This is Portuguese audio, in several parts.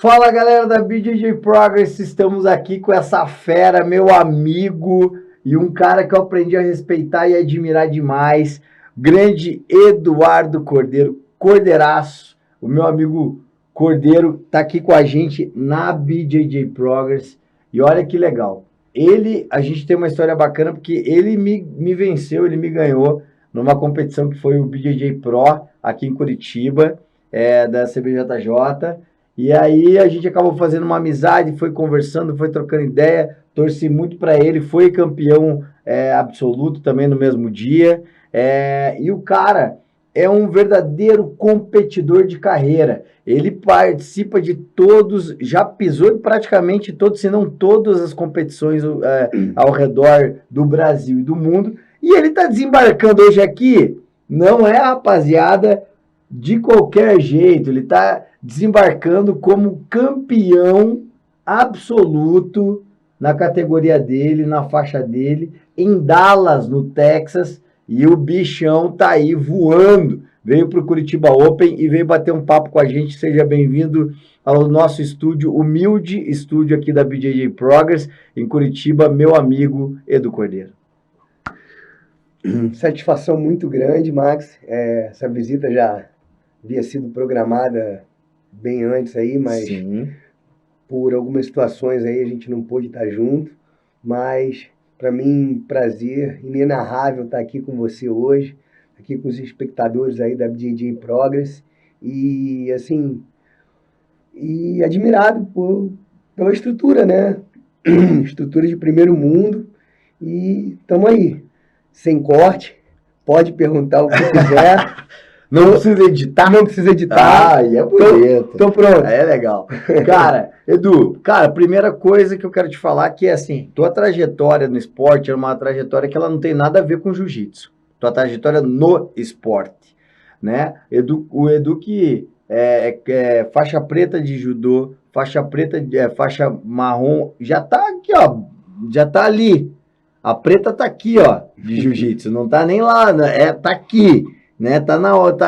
Fala galera da BJJ Progress, estamos aqui com essa fera, meu amigo e um cara que eu aprendi a respeitar e admirar demais, grande Eduardo Cordeiro, Cordeiraço, o meu amigo Cordeiro tá aqui com a gente na BJJ Progress e olha que legal, a gente tem uma história bacana porque ele me venceu, ele me ganhou numa competição que foi o BJJ Pro aqui em Curitiba, da CBJJ. E aí a gente acabou fazendo uma amizade, foi conversando, foi trocando ideia, torci muito para ele, foi campeão absoluto também no mesmo dia. E o cara é um verdadeiro competidor de carreira. Ele participa de todos, já pisou em praticamente todos, se não todas as competições ao redor do Brasil e do mundo. E ele está desembarcando hoje aqui, não é, rapaziada, de qualquer jeito, ele está desembarcando como campeão absoluto na categoria dele, na faixa dele, em Dallas, no Texas, e o bichão tá aí voando. Veio para o Curitiba Open e veio bater um papo com a gente. Seja bem-vindo ao nosso estúdio, humilde estúdio aqui da BJJ Progress, em Curitiba, meu amigo Edu Cordeiro. Satisfação muito grande, Max. Essa visita já havia sido programada bem antes aí, mas Sim, por algumas situações aí a gente não pôde estar junto. Mas para mim, prazer inenarrável estar aqui com você hoje, aqui com os espectadores aí da BJJ Progress e assim, e admirado pela estrutura, né? Estrutura de primeiro mundo e estamos aí, sem corte, pode perguntar o que quiser. não precisa editar? Não precisa editar. E é bonito. Tô pronto. É legal. Cara, Edu, primeira coisa que eu quero te falar que é assim, tua trajetória no esporte é uma trajetória que ela não tem nada a ver com jiu-jitsu. Tua trajetória no esporte, né? O Edu que é faixa preta de judô, faixa preta, faixa marrom, já tá aqui, ó, já tá ali. A preta tá aqui, ó, de jiu-jitsu, não tá nem lá, né? Tá aqui, né? Tá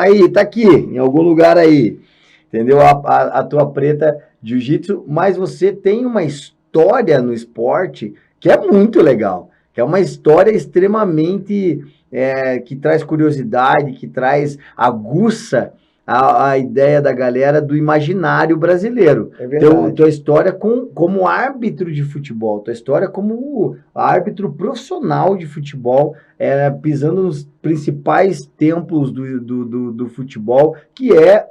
aí, tá aqui, em algum lugar aí, entendeu? A tua preta de jiu-jitsu, mas você tem uma história no esporte que é muito legal, que é uma história extremamente que traz curiosidade, que traz aguça a ideia da galera do imaginário brasileiro. É verdade. Tua história como árbitro de futebol, tua história como árbitro profissional de futebol, pisando nos principais templos do futebol, que é,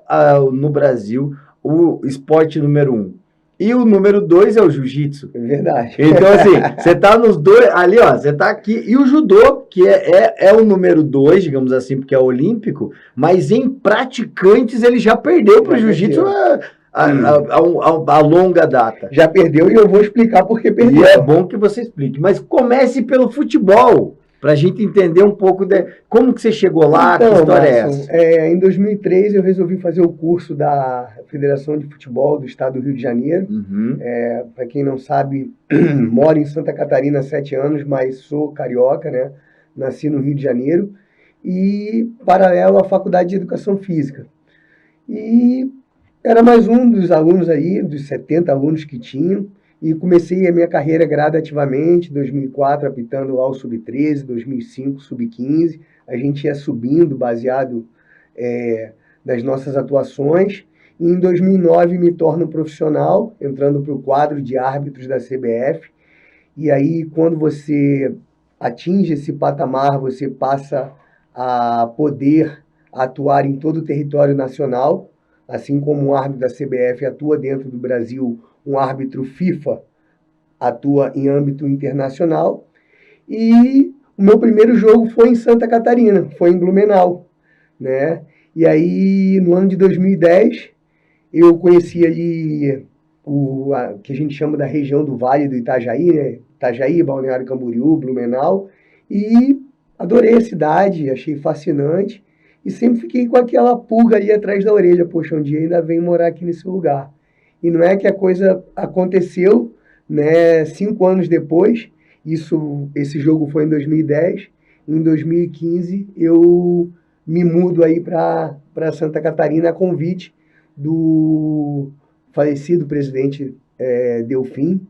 no Brasil, o esporte número 1. E o número 2 é o jiu-jitsu. É verdade. Então, assim, você tá nos dois, ali, ó, você tá aqui. E o judô, que é o número 2, digamos assim, porque é olímpico, mas em praticantes ele já perdeu para o jiu-jitsu a longa data. Já perdeu e eu vou explicar por que perdeu. E é bom que você explique. Mas comece pelo futebol, para a gente entender um pouco de como que você chegou lá, então, que história Marson, é essa? Em 2003 eu resolvi fazer o curso da Federação de Futebol do Estado do Rio de Janeiro. Uhum. Para quem não sabe, moro em Santa Catarina há 7 anos, mas sou carioca, né? Nasci no Rio de Janeiro e paralelo à Faculdade de Educação Física. E era mais um dos alunos aí, dos 70 alunos que tinham, e comecei a minha carreira gradativamente, 2004 apitando lá o Sub-13, 2005 Sub-15, a gente ia subindo baseado nas nossas atuações, e em 2009 me torno profissional, entrando para o quadro de árbitros da CBF, e aí quando você atinge esse patamar, você passa a poder atuar em todo o território nacional, assim como um árbitro da CBF atua dentro do Brasil, um árbitro FIFA atua em âmbito internacional. E o meu primeiro jogo foi em Santa Catarina, foi em Blumenau, né? E aí, no ano de 2010, eu conheci ali que a gente chama da região do Vale do Itajaí, né? Itajaí, Balneário Camboriú, Blumenau, e adorei a cidade, achei fascinante. E sempre fiquei com aquela pulga ali atrás da orelha. Poxa, um dia ainda venho morar aqui nesse lugar. E não é que a coisa aconteceu, né, 5 anos depois. Esse jogo foi em 2010. Em 2015, eu me mudo aí para Santa Catarina a convite do falecido presidente Delfim,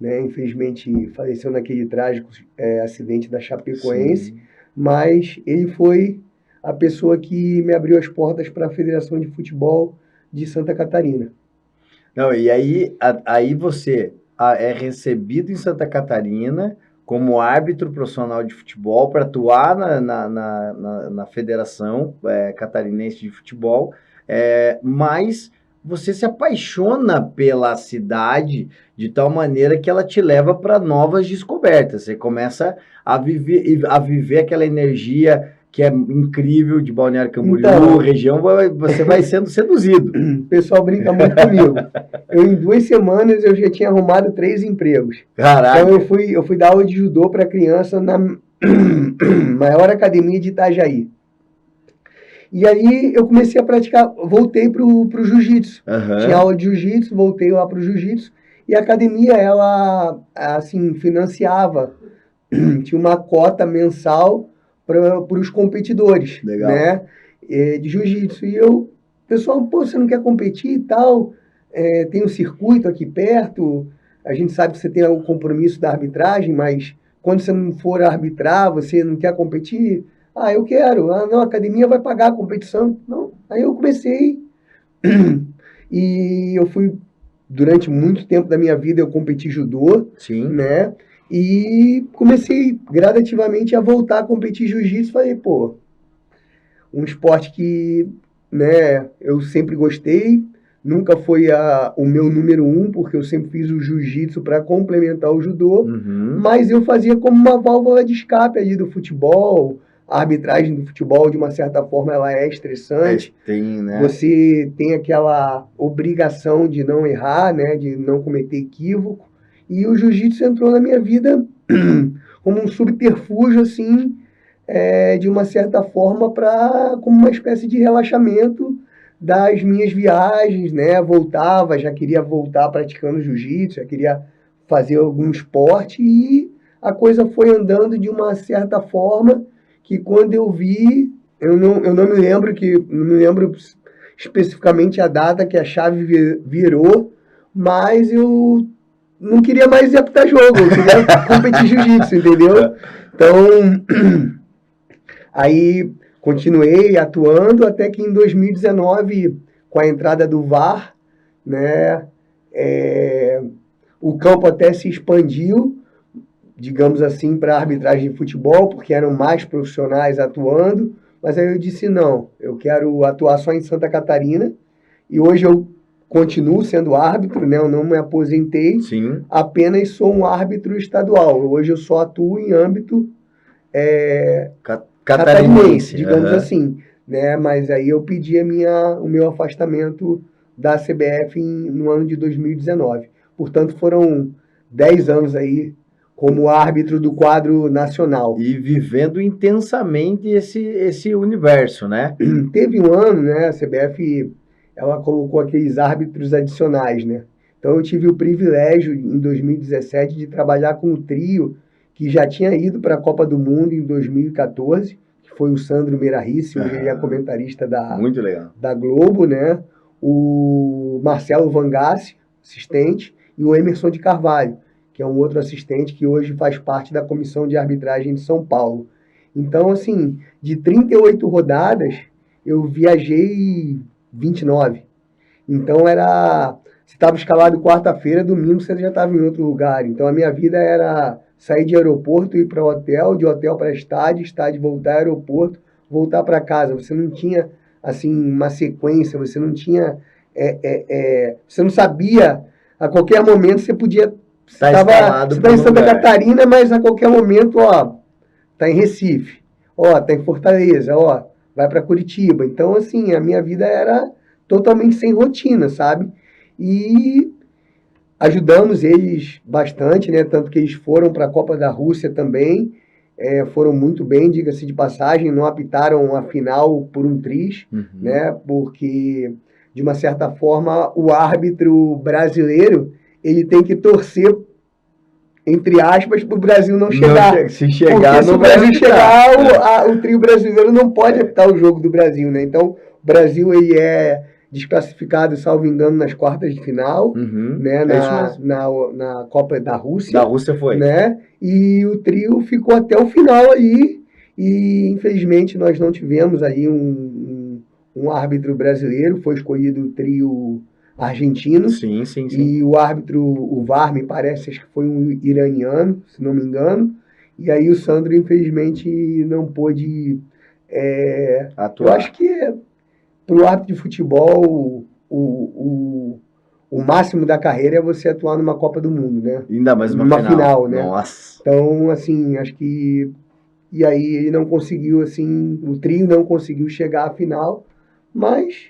né? Infelizmente faleceu naquele trágico acidente da Chapecoense, Sim. mas ele foi a pessoa que me abriu as portas para a Federação de Futebol de Santa Catarina. Não, e aí você é recebido em Santa Catarina como árbitro profissional de futebol para atuar na Federação Catarinense de Futebol, mas você se apaixona pela cidade de tal maneira que ela te leva para novas descobertas. Você começa a viver aquela energia que é incrível de Balneário Camboriú, Então, região, você vai sendo seduzido. o pessoal brinca muito comigo. Em 2 semanas eu já tinha arrumado 3 empregos. Caraca. Então eu fui dar aula de judô para criança na maior academia de Itajaí. E aí eu comecei a praticar, voltei pro jiu-jitsu. Uhum. Tinha aula de jiu-jitsu, voltei lá pro jiu-jitsu. E a academia, ela, assim, financiava, tinha uma cota mensal para os competidores, Legal. né, de jiu-jitsu. E o pessoal, pô, você não quer competir e tal? Tem um circuito aqui perto, a gente sabe que você tem o compromisso da arbitragem, mas quando você não for arbitrar, você não quer competir? Ah, eu quero. Ah, não, a academia vai pagar a competição. Não. Aí eu comecei e eu fui, durante muito tempo da minha vida, eu competi judô, Sim. né? E comecei gradativamente a voltar a competir jiu-jitsu. Falei, pô, um esporte que, né, eu sempre gostei, nunca foi o meu número 1, porque eu sempre fiz o jiu-jitsu para complementar o judô, mas eu fazia como uma válvula de escape ali do futebol. A arbitragem do futebol, de uma certa forma, ela é estressante. Tem, né? Você tem aquela obrigação de não errar, né, de não cometer equívoco. E o jiu-jitsu entrou na minha vida como um subterfúgio, assim, de uma certa forma, como uma espécie de relaxamento das minhas viagens, né? Voltava, já queria voltar praticando jiu-jitsu, já queria fazer algum esporte, e a coisa foi andando de uma certa forma que, quando eu vi, eu não me lembro especificamente a data que a chave virou, mas eu não queria mais ir apitar jogo, eu queria competir jiu-jitsu, entendeu? Então, aí continuei atuando até que em 2019, com a entrada do VAR, né, o campo até se expandiu, digamos assim, para a arbitragem de futebol, porque eram mais profissionais atuando, mas aí eu disse, não, eu quero atuar só em Santa Catarina, e hoje eu continuo sendo árbitro, né, eu não me aposentei. Sim. Apenas sou um árbitro estadual, hoje eu só atuo em âmbito catarinense, digamos assim, né, mas aí eu pedi o meu afastamento da CBF no ano de 2019, portanto foram 10 anos aí como árbitro do quadro nacional. E vivendo intensamente esse universo, né? Teve um ano, né, a CBF, ela colocou aqueles árbitros adicionais, né? Então eu tive o privilégio, em 2017, de trabalhar com o trio que já tinha ido para a Copa do Mundo em 2014, que foi o Sandro Meirahis, hoje ele é comentarista Muito legal. da Globo, né? O Marcelo Vangassi, assistente, e o Emerson de Carvalho, que é um outro assistente que hoje faz parte da Comissão de Arbitragem de São Paulo. Então, assim, de 38 rodadas, eu viajei 29. Então, você estava escalado quarta-feira, domingo você já estava em outro lugar. Então, a minha vida era sair de aeroporto, ir para hotel, de hotel para estádio, voltar aeroporto, voltar para casa. Você não tinha, assim, uma sequência, você não tinha... você não sabia, a qualquer momento você podia... Você está em Santa Catarina, mas a qualquer momento, tá em Recife, tá em Fortaleza, vai para Curitiba. Então, assim, a minha vida era totalmente sem rotina, sabe? E ajudamos eles bastante, né? Tanto que eles foram para a Copa da Rússia também, foram muito bem, diga-se de passagem, não apitaram a final por um triz, né? Porque, de uma certa forma, o árbitro brasileiro, ele tem que torcer, entre aspas, para o Brasil não chegar. Se chegar, porque se o Brasil chegar, o trio brasileiro não pode apitar o jogo do Brasil, né? Então, o Brasil, ele é desclassificado, salvo engano, nas quartas de final, né, É isso mesmo. na Copa da Rússia. Da Rússia foi. Né? E o trio ficou até o final aí, e infelizmente nós não tivemos aí um árbitro brasileiro, foi escolhido o trio argentino. Sim. E o árbitro, o VAR, me parece, acho que foi um iraniano, se não me engano. E aí o Sandro, infelizmente, não pôde atuar. Eu acho que para o árbitro de futebol, o máximo da carreira é você atuar numa Copa do Mundo, né? Ainda mais uma final, né? Nossa. Então, assim, acho que... E aí ele não conseguiu, assim, o trio não conseguiu chegar à final, mas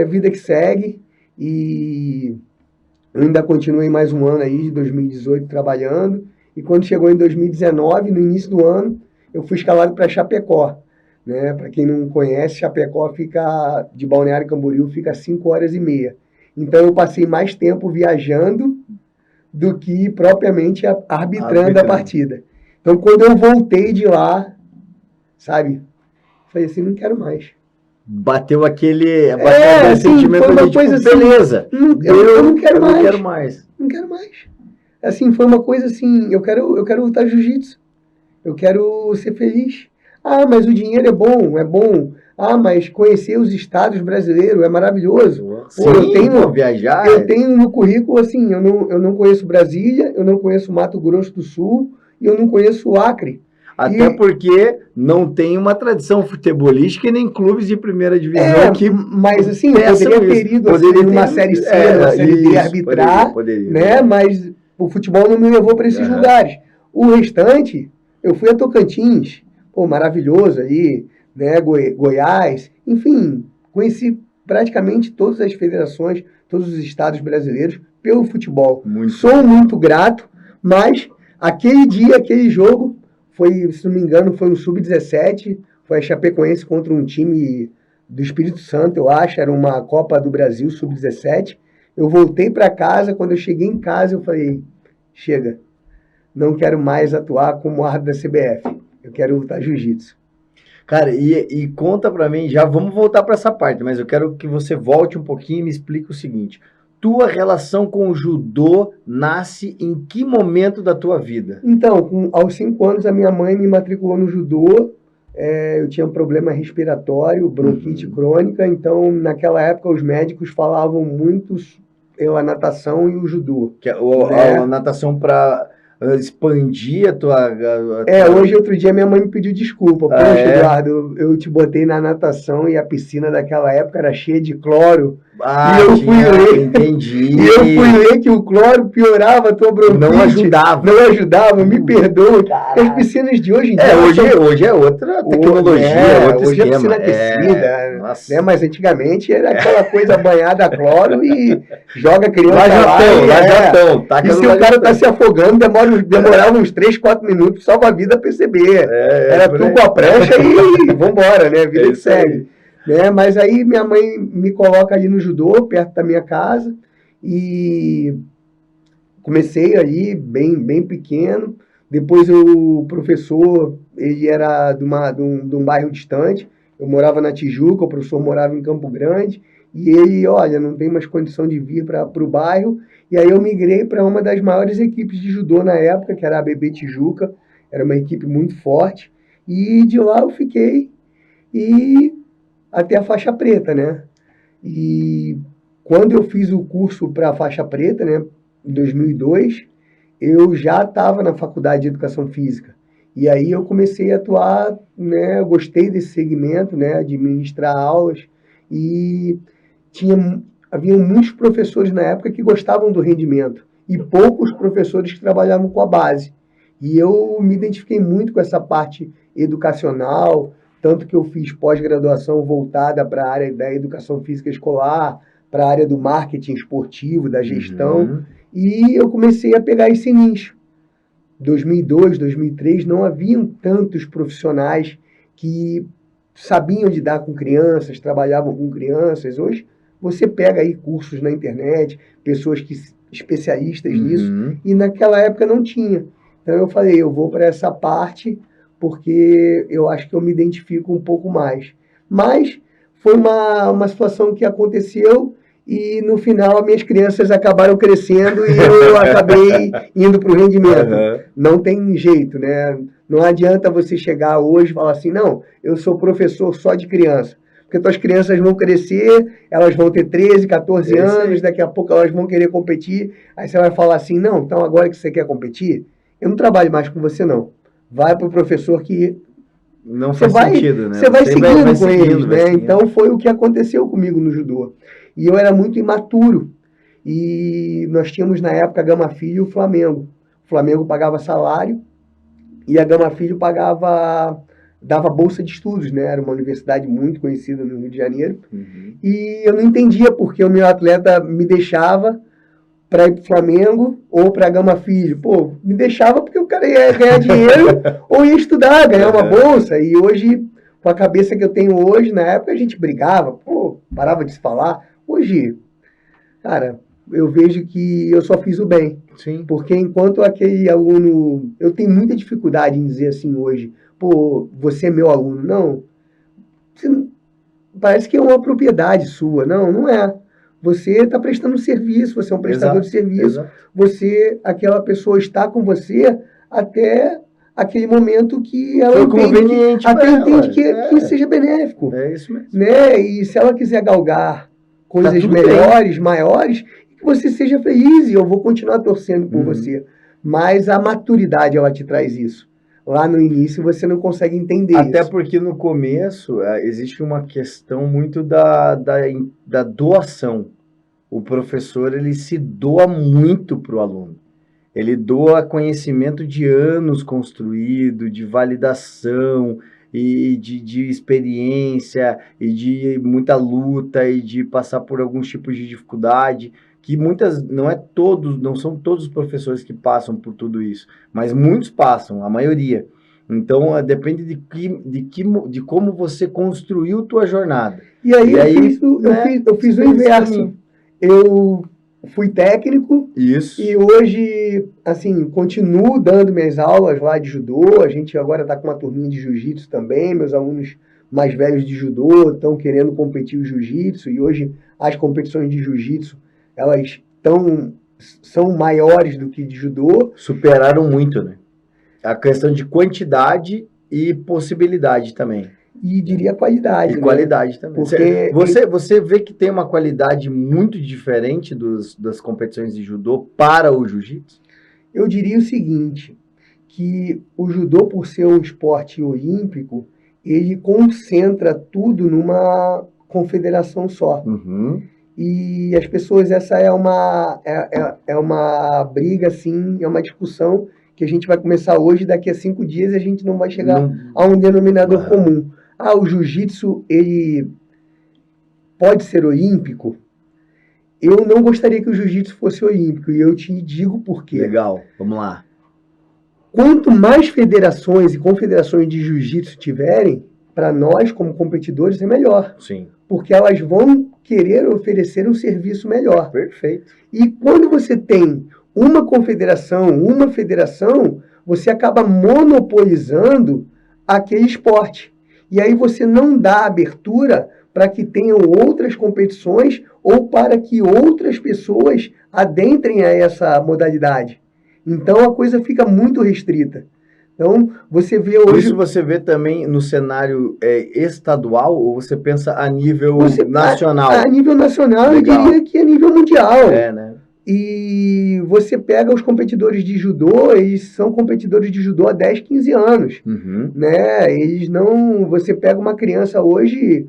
vida que segue. E eu ainda continuei mais um ano aí, de 2018, trabalhando. E quando chegou em 2019, no início do ano, eu fui escalado para Chapecó. Né? Para quem não conhece, Chapecó fica, de Balneário Camboriú, fica 5h30. Então eu passei mais tempo viajando do que propriamente arbitrando a partida. Então quando eu voltei de lá, sabe, falei assim, não quero mais. Bateu aquele sentimento foi uma coisa tipo, beleza. Eu não quero mais. Não quero mais. Não quero mais. Assim, foi uma coisa assim, eu quero lutar jiu-jitsu. Eu quero ser feliz. Ah, mas o dinheiro é bom, é bom. Ah, mas conhecer os estados brasileiros é maravilhoso. Sim, viajar. Eu tenho no currículo, assim, eu não conheço Brasília, eu não conheço Mato Grosso do Sul e eu não conheço o Acre. Até porque não tem uma tradição futebolística e nem clubes de primeira divisão que... Mas assim, eu poderia ter ido assim, numa Série C, numa Série D arbitrar, poderia, né? Mas o futebol não me levou para esses lugares. O restante, eu fui a Tocantins, pô, maravilhoso aí, né? Goiás, enfim, conheci praticamente todas as federações, todos os estados brasileiros pelo futebol. Sou muito grato, mas aquele dia, aquele jogo, foi, se não me engano, foi um Sub-17, foi a Chapecoense contra um time do Espírito Santo, eu acho, era uma Copa do Brasil Sub-17. Eu voltei para casa, quando eu cheguei em casa, eu falei, chega, não quero mais atuar como árbitro da CBF, eu quero lutar jiu-jitsu. Cara, e conta pra mim, já vamos voltar para essa parte, mas eu quero que você volte um pouquinho e me explique o seguinte, tua relação com o judô nasce em que momento da tua vida? Então, aos 5 anos, a minha mãe me matriculou no judô. Eu tinha um problema respiratório, bronquite crônica. Então, naquela época, os médicos falavam muito a natação e o judô. A natação para expandir a tua... Hoje, outro dia, minha mãe me pediu desculpa. Poxa, Eduardo, eu te botei na natação e a piscina daquela época era cheia de cloro. E eu fui ler. Entendi. E eu fui ler que o cloro piorava a tua bronquite. Não ajudava, me perdoa. As piscinas de hoje em dia... Hoje é outra tecnologia, outro hoje esquema. É piscina aquecida, né? Mas antigamente era aquela coisa banhada a cloro e joga a criança lá. E se o cara tá se afogando, demorava uns 3, 4 minutos só pra vida perceber. Era tu com a prancha e vambora, né? Vida que segue. Né? Mas aí minha mãe me coloca ali no judô, perto da minha casa, e comecei ali bem pequeno. Depois o professor, ele era de um bairro distante, eu morava na Tijuca, o professor morava em Campo Grande, e ele, olha, não tem mais condição de vir para o bairro, e aí eu migrei para uma das maiores equipes de judô na época, que era a BB Tijuca, era uma equipe muito forte, e de lá eu fiquei, e até a faixa preta, né? E quando eu fiz o curso para a faixa preta, né, em 2002, eu já estava na faculdade de Educação Física. E aí eu comecei a atuar, né, eu gostei desse segmento, né, de ministrar aulas, e havia muitos professores na época que gostavam do rendimento, e poucos professores que trabalhavam com a base. E eu me identifiquei muito com essa parte educacional, tanto que eu fiz pós-graduação voltada para a área da educação física escolar, para a área do marketing esportivo, da gestão, e eu comecei a pegar esse nicho. 2002, 2003, não haviam tantos profissionais que sabiam lidar com crianças, trabalhavam com crianças. Hoje, você pega aí cursos na internet, pessoas especialistas nisso, e naquela época não tinha. Então eu falei, eu vou para essa parte porque eu acho que eu me identifico um pouco mais. Mas foi uma situação que aconteceu e no final as minhas crianças acabaram crescendo e eu acabei indo para o rendimento. Uhum. Não tem jeito, né? Não adianta você chegar hoje e falar assim, não, eu sou professor só de criança. Porque tuas crianças vão crescer, elas vão ter 13, 14 anos, daqui a pouco elas vão querer competir. Aí você vai falar assim, não, então agora que você quer competir, eu não trabalho mais com você, não. Vai para o professor que... Não faz sentido, né? Você vai seguindo com eles, né? Seguindo. Então foi o que aconteceu comigo no judô. E eu era muito imaturo. E nós tínhamos na época a Gama Filho e o Flamengo. O Flamengo pagava salário e a Gama Filho dava bolsa de estudos, né? Era uma universidade muito conhecida no Rio de Janeiro. Uhum. E eu não entendia porque o meu atleta me deixava para ir para o Flamengo ou para a Gama Filho. Pô, me deixava porque o cara ia ganhar dinheiro ou ia estudar, ganhar uma bolsa. E hoje, com a cabeça que eu tenho hoje, na época a gente brigava, pô, parava de se falar. Hoje, cara, eu vejo que eu só fiz o bem. Sim. Porque enquanto aquele aluno... Eu tenho muita dificuldade em dizer assim hoje, pô, você é meu aluno. Não, parece que é uma propriedade sua. Não, não é. Você está prestando serviço, você é um prestador de serviço. Você, aquela pessoa está com você até aquele momento que ela entende que seja benéfico. É isso mesmo. Né? E se ela quiser galgar coisas melhores, maiores, que você seja feliz e eu vou continuar torcendo por você. Mas a maturidade, ela te traz isso. Lá no início você não consegue entender isso. Até porque no começo existe uma questão muito da doação. O professor, ele se doa muito para o aluno. Ele doa conhecimento de anos construído, de validação e de experiência e de muita luta e de passar por alguns tipos de dificuldade, que não são todos os professores que passam por tudo isso, mas muitos passam, a maioria. Então, depende de como você construiu tua jornada. E aí eu fiz o inverso. Eu fui técnico. Isso. E hoje, assim, continuo dando minhas aulas lá de judô. A gente agora está com uma turminha de jiu-jitsu também. Meus alunos mais velhos de judô estão querendo competir o jiu-jitsu. E hoje as competições de jiu-jitsu, elas são maiores do que de judô. Superaram muito, né? A questão de quantidade e possibilidade também. E diria qualidade. E qualidade também. Porque você vê que tem uma qualidade muito diferente das competições de judô para o jiu-jitsu? Eu diria o seguinte, que o judô, por ser um esporte olímpico, ele concentra tudo numa confederação só. Uhum. E as pessoas, essa é uma briga, assim, é uma discussão que a gente vai começar hoje, daqui a 5 dias a gente não vai chegar a um denominador comum. O jiu-jitsu, ele pode ser olímpico? Eu não gostaria que o jiu-jitsu fosse olímpico, e eu te digo por quê. Legal, vamos lá. Quanto mais federações e confederações de jiu-jitsu tiverem, para nós, como competidores, é melhor. Sim. Porque elas vão querer oferecer um serviço melhor. Perfeito. E quando você tem uma confederação, uma federação, você acaba monopolizando aquele esporte. E aí você não dá abertura para que tenham outras competições ou para que outras pessoas adentrem a essa modalidade. Então a coisa fica muito restrita. Então você vê hoje... Isso você vê também no cenário estadual ou você pensa a nível nacional? A nível nacional, legal. Eu diria que a nível mundial. Né? E você pega os competidores de judô, eles são competidores de judô há 10, 15 anos. Uhum. Né? Eles não... Você pega uma criança hoje,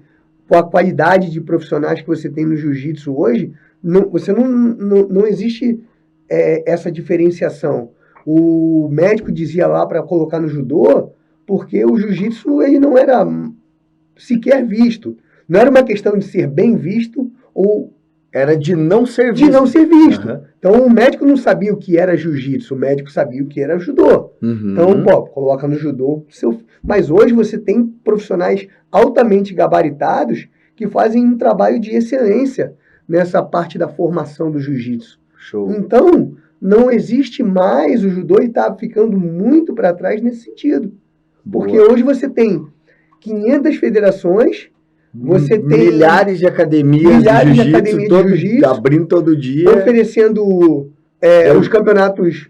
com a qualidade de profissionais que você tem no jiu-jitsu hoje, não existe essa diferenciação. O médico dizia lá para colocar no judô, porque o jiu-jitsu ele não era sequer visto. Não era uma questão de ser bem visto ou... Era de não ser visto. De não ser visto. Uhum. Então, o médico não sabia o que era jiu-jitsu, o médico sabia o que era judô. Uhum. Então, coloca no judô. Mas hoje você tem profissionais altamente gabaritados que fazem um trabalho de excelência nessa parte da formação do jiu-jitsu. Show. Então, não existe mais o judô e está ficando muito para trás nesse sentido. Boa. Porque hoje você tem 500 federações, Você tem milhares de academias de jiu-jitsu abrindo todo dia. Oferecendo os campeonatos,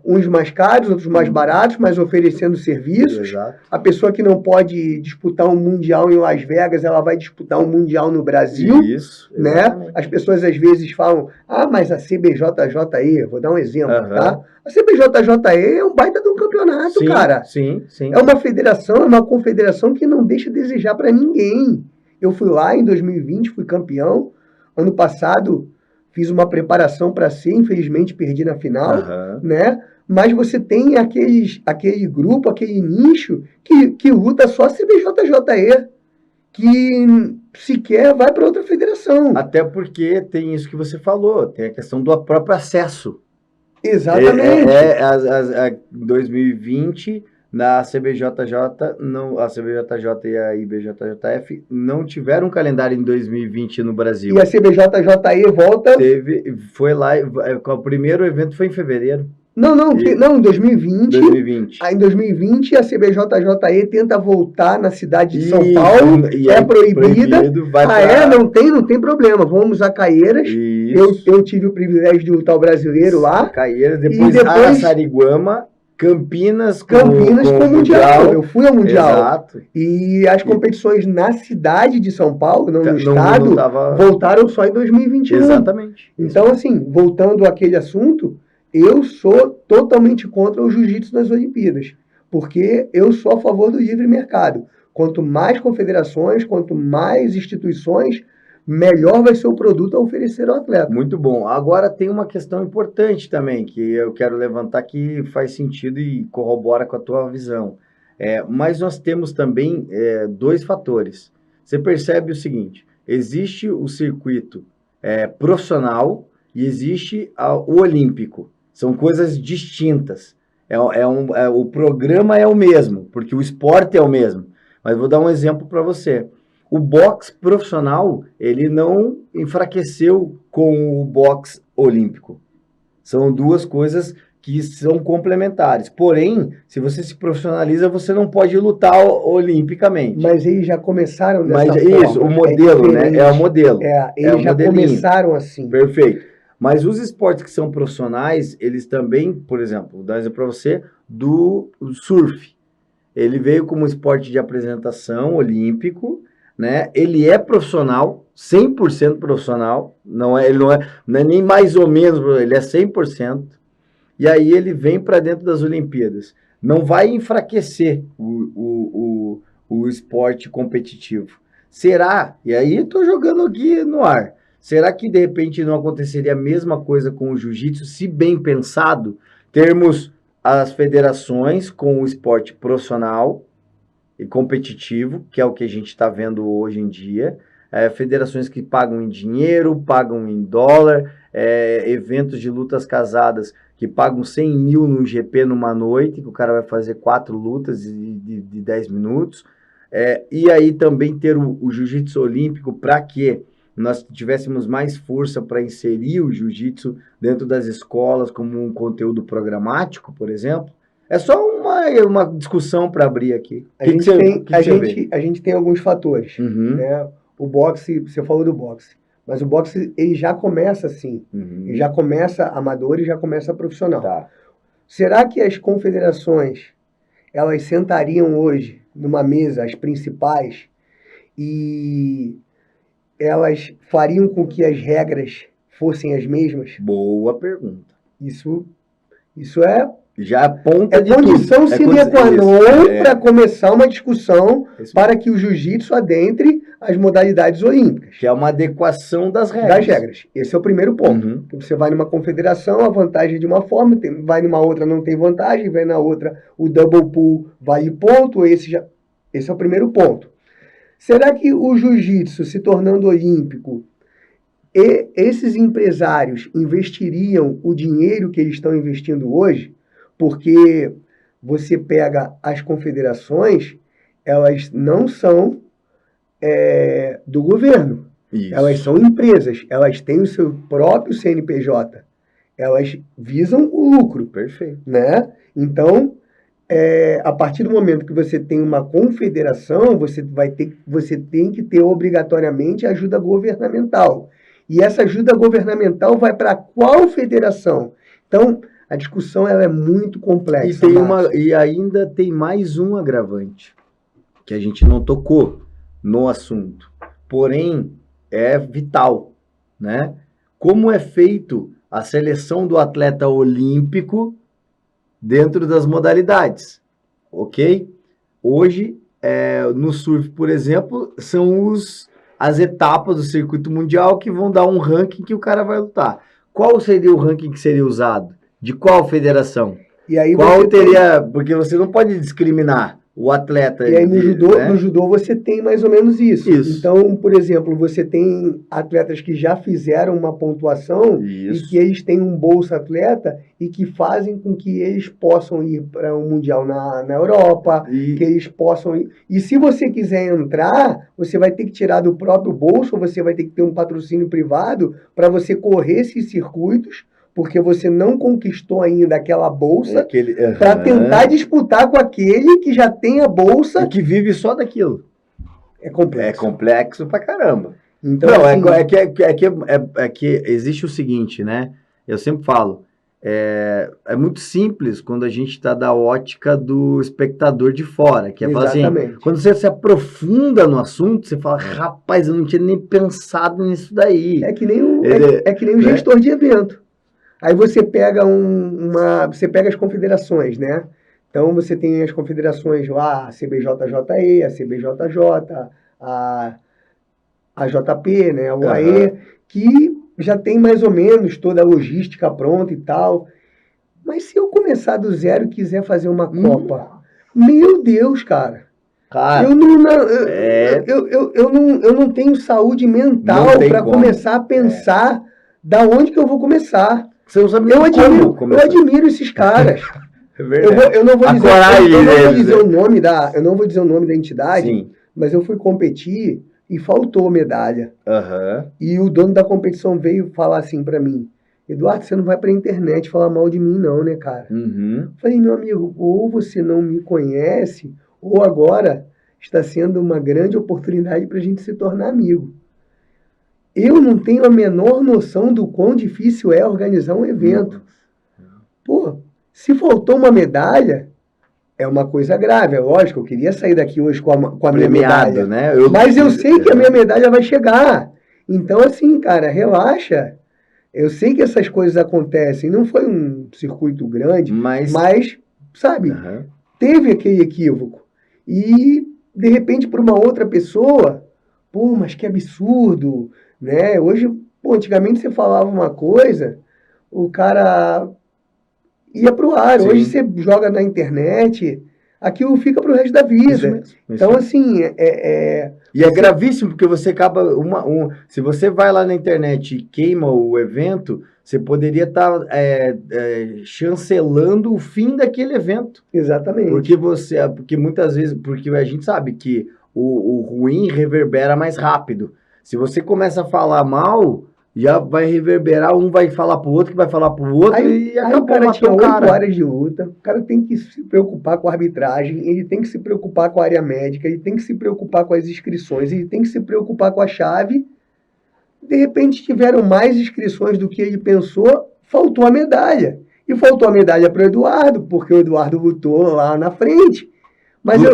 uns mais caros, outros mais baratos, mas oferecendo serviços. Exato. A pessoa que não pode disputar um mundial em Las Vegas, ela vai disputar um mundial no Brasil. Isso, né? As pessoas às vezes falam, mas a CBJJE, vou dar um exemplo, tá? A CBJJE é um baita de um campeonato, sim, cara. Sim. É uma federação, é uma confederação que não deixa a desejar para ninguém. Eu fui lá em 2020, fui campeão. Ano passado fiz uma preparação para ser, infelizmente perdi na final, né? Mas você tem aquele grupo, aquele nicho que luta só CBJJE, que sequer vai para outra federação. Até porque tem isso que você falou, tem a questão do próprio acesso. Exatamente. Em 2020, na CBJJ, a CBJJ e a IBJJF não tiveram um calendário em 2020 no Brasil. E a CBJJE volta... Foi lá, o primeiro evento foi em fevereiro. Não, em 2020. 2020. Aí em 2020 a CBJJE tenta voltar na cidade de São Paulo, proibida. Não tem problema, vamos usar Caieiras. Eu tive o privilégio de lutar o brasileiro lá. Caieiras, depois Araçariguama, Campinas com o Mundial. Eu fui ao Mundial. Exato. E as competições na cidade de São Paulo, não no estado, voltaram só em 2021. Exatamente. Então, assim, voltando àquele assunto, eu sou totalmente contra o jiu-jitsu nas Olimpíadas, porque eu sou a favor do livre mercado. Quanto mais confederações, quanto mais instituições, melhor vai ser o produto a oferecer ao atleta. Muito bom. Agora tem uma questão importante também, que eu quero levantar, que faz sentido e corrobora com a tua visão. Mas nós temos também dois fatores. Você percebe o seguinte, existe o circuito profissional e existe o olímpico. São coisas distintas. O programa é o mesmo, porque o esporte é o mesmo. Mas vou dar um exemplo para você. O boxe profissional, ele não enfraqueceu com o boxe olímpico. São duas coisas que são complementares. Porém, se você se profissionaliza, você não pode lutar olimpicamente. Mas eles já começaram dessa forma. Isso, o modelo, né? É o modelo. Eles já começaram assim. Perfeito. Mas os esportes que são profissionais, eles também, por exemplo, vou dar um exemplo para você, do surf. Ele veio como esporte de apresentação olímpico, né? Ele é profissional, 100% profissional, ele não é nem mais ou menos, ele é 100%. E aí ele vem para dentro das Olimpíadas. Não vai enfraquecer o esporte competitivo. Será? E aí estou jogando aqui no ar. Será que, de repente, não aconteceria a mesma coisa com o jiu-jitsu, se bem pensado, termos as federações com o esporte profissional e competitivo, que é o que a gente está vendo hoje em dia, federações que pagam em dinheiro, pagam em dólar, eventos de lutas casadas que pagam 100 mil num GP numa noite, que o cara vai fazer 4 lutas de 10 minutos, e aí também ter o jiu-jitsu olímpico para quê? Nós tivéssemos mais força para inserir o jiu-jitsu dentro das escolas como um conteúdo programático, por exemplo. É só uma discussão para abrir aqui. A gente tem alguns fatores. Né? O boxe, você falou do boxe, mas o boxe ele já começa assim. Ele já começa amador e já começa profissional. Tá. Será que as confederações elas sentariam hoje numa mesa, as principais, e elas fariam com que as regras fossem as mesmas? Boa pergunta. Isso é... Já aponta de condição sine qua non para começar uma discussão para que o jiu-jitsu adentre as modalidades olímpicas. Que é uma adequação das regras. Esse é o primeiro ponto. Você vai numa confederação, a vantagem é de uma forma, vai numa outra, não tem vantagem, vai na outra, o double pull vale ponto, esse é o primeiro ponto. Será que o jiu-jitsu se tornando olímpico, e esses empresários investiriam o dinheiro que eles estão investindo hoje? Porque você pega as confederações, elas não são do governo. Isso. Elas são empresas, elas têm o seu próprio CNPJ. Elas visam o lucro. Perfeito. Né? Então, a partir do momento que você tem uma confederação, você tem que ter obrigatoriamente ajuda governamental. E essa ajuda governamental vai para qual federação? Então, a discussão ela é muito complexa. E ainda tem mais um agravante, que a gente não tocou no assunto, porém é vital, né? Como é feito a seleção do atleta olímpico dentro das modalidades, ok? Hoje, no surf, por exemplo, são as etapas do circuito mundial que vão dar um ranking que o cara vai lutar. Qual seria o ranking que seria usado? De qual federação? E aí qual porque você não pode discriminar o atleta. E aí no judô você tem mais ou menos isso. Então, por exemplo, você tem atletas que já fizeram uma pontuação e que eles têm um bolsa atleta e que fazem com que eles possam ir para um mundial na Europa, que eles possam ir. E se você quiser entrar, você vai ter que tirar do próprio bolso, você vai ter que ter um patrocínio privado para você correr esses circuitos, porque você não conquistou ainda aquela bolsa para tentar disputar com aquele que já tem a bolsa. E que vive só daquilo. É complexo. É complexo pra caramba. Então, não, assim, que existe o seguinte, né? Eu sempre falo, é muito simples quando a gente está da ótica do espectador de fora, que é falar assim, quando você se aprofunda no assunto, você fala, rapaz, eu não tinha nem pensado nisso daí. É que nem o gestor de evento. Aí você pega você pega as confederações, né? Então você tem as confederações lá, a CBJJE, a CBJJ, a JP, né? A UAE, que já tem mais ou menos toda a logística pronta e tal. Mas se eu começar do zero e quiser fazer uma Copa, meu Deus, cara. Eu não tenho saúde mental para começar a pensar da onde que eu vou começar. Eu admiro esses caras. Eu não vou dizer o nome da entidade, mas eu fui competir e faltou medalha. E o dono da competição veio falar assim para mim, Eduardo, você não vai pra internet falar mal de mim não, né, cara? Falei, meu amigo, ou você não me conhece, ou agora está sendo uma grande oportunidade pra gente se tornar amigo. Eu não tenho a menor noção do quão difícil é organizar um evento. Pô, se faltou uma medalha, é uma coisa grave. É lógico, eu queria sair daqui hoje com a minha medalha. Né? Mas eu sei que a minha medalha vai chegar. Então, assim, cara, relaxa. Eu sei que essas coisas acontecem. Não foi um circuito grande, mas sabe, teve aquele equívoco. E, de repente, para uma outra pessoa, pô, mas que absurdo, né? Hoje, pô, antigamente você falava uma coisa, o cara ia pro ar. Hoje você joga na internet, aquilo fica pro resto da vida. Então, assim, E é gravíssimo, porque você acaba... se você vai lá na internet e queima o evento, você poderia estar chancelando o fim daquele evento. Exatamente. Porque muitas vezes... Porque a gente sabe que o ruim reverbera mais rápido. Se você começa a falar mal, já vai reverberar, um vai falar pro outro, que vai falar pro outro, e acabou. O cara tinha 8 horas de luta, o cara tem que se preocupar com a arbitragem, ele tem que se preocupar com a área médica, ele tem que se preocupar com as inscrições, ele tem que se preocupar com a chave. De repente tiveram mais inscrições do que ele pensou, faltou a medalha. E faltou a medalha para o Eduardo, porque o Eduardo lutou lá na frente.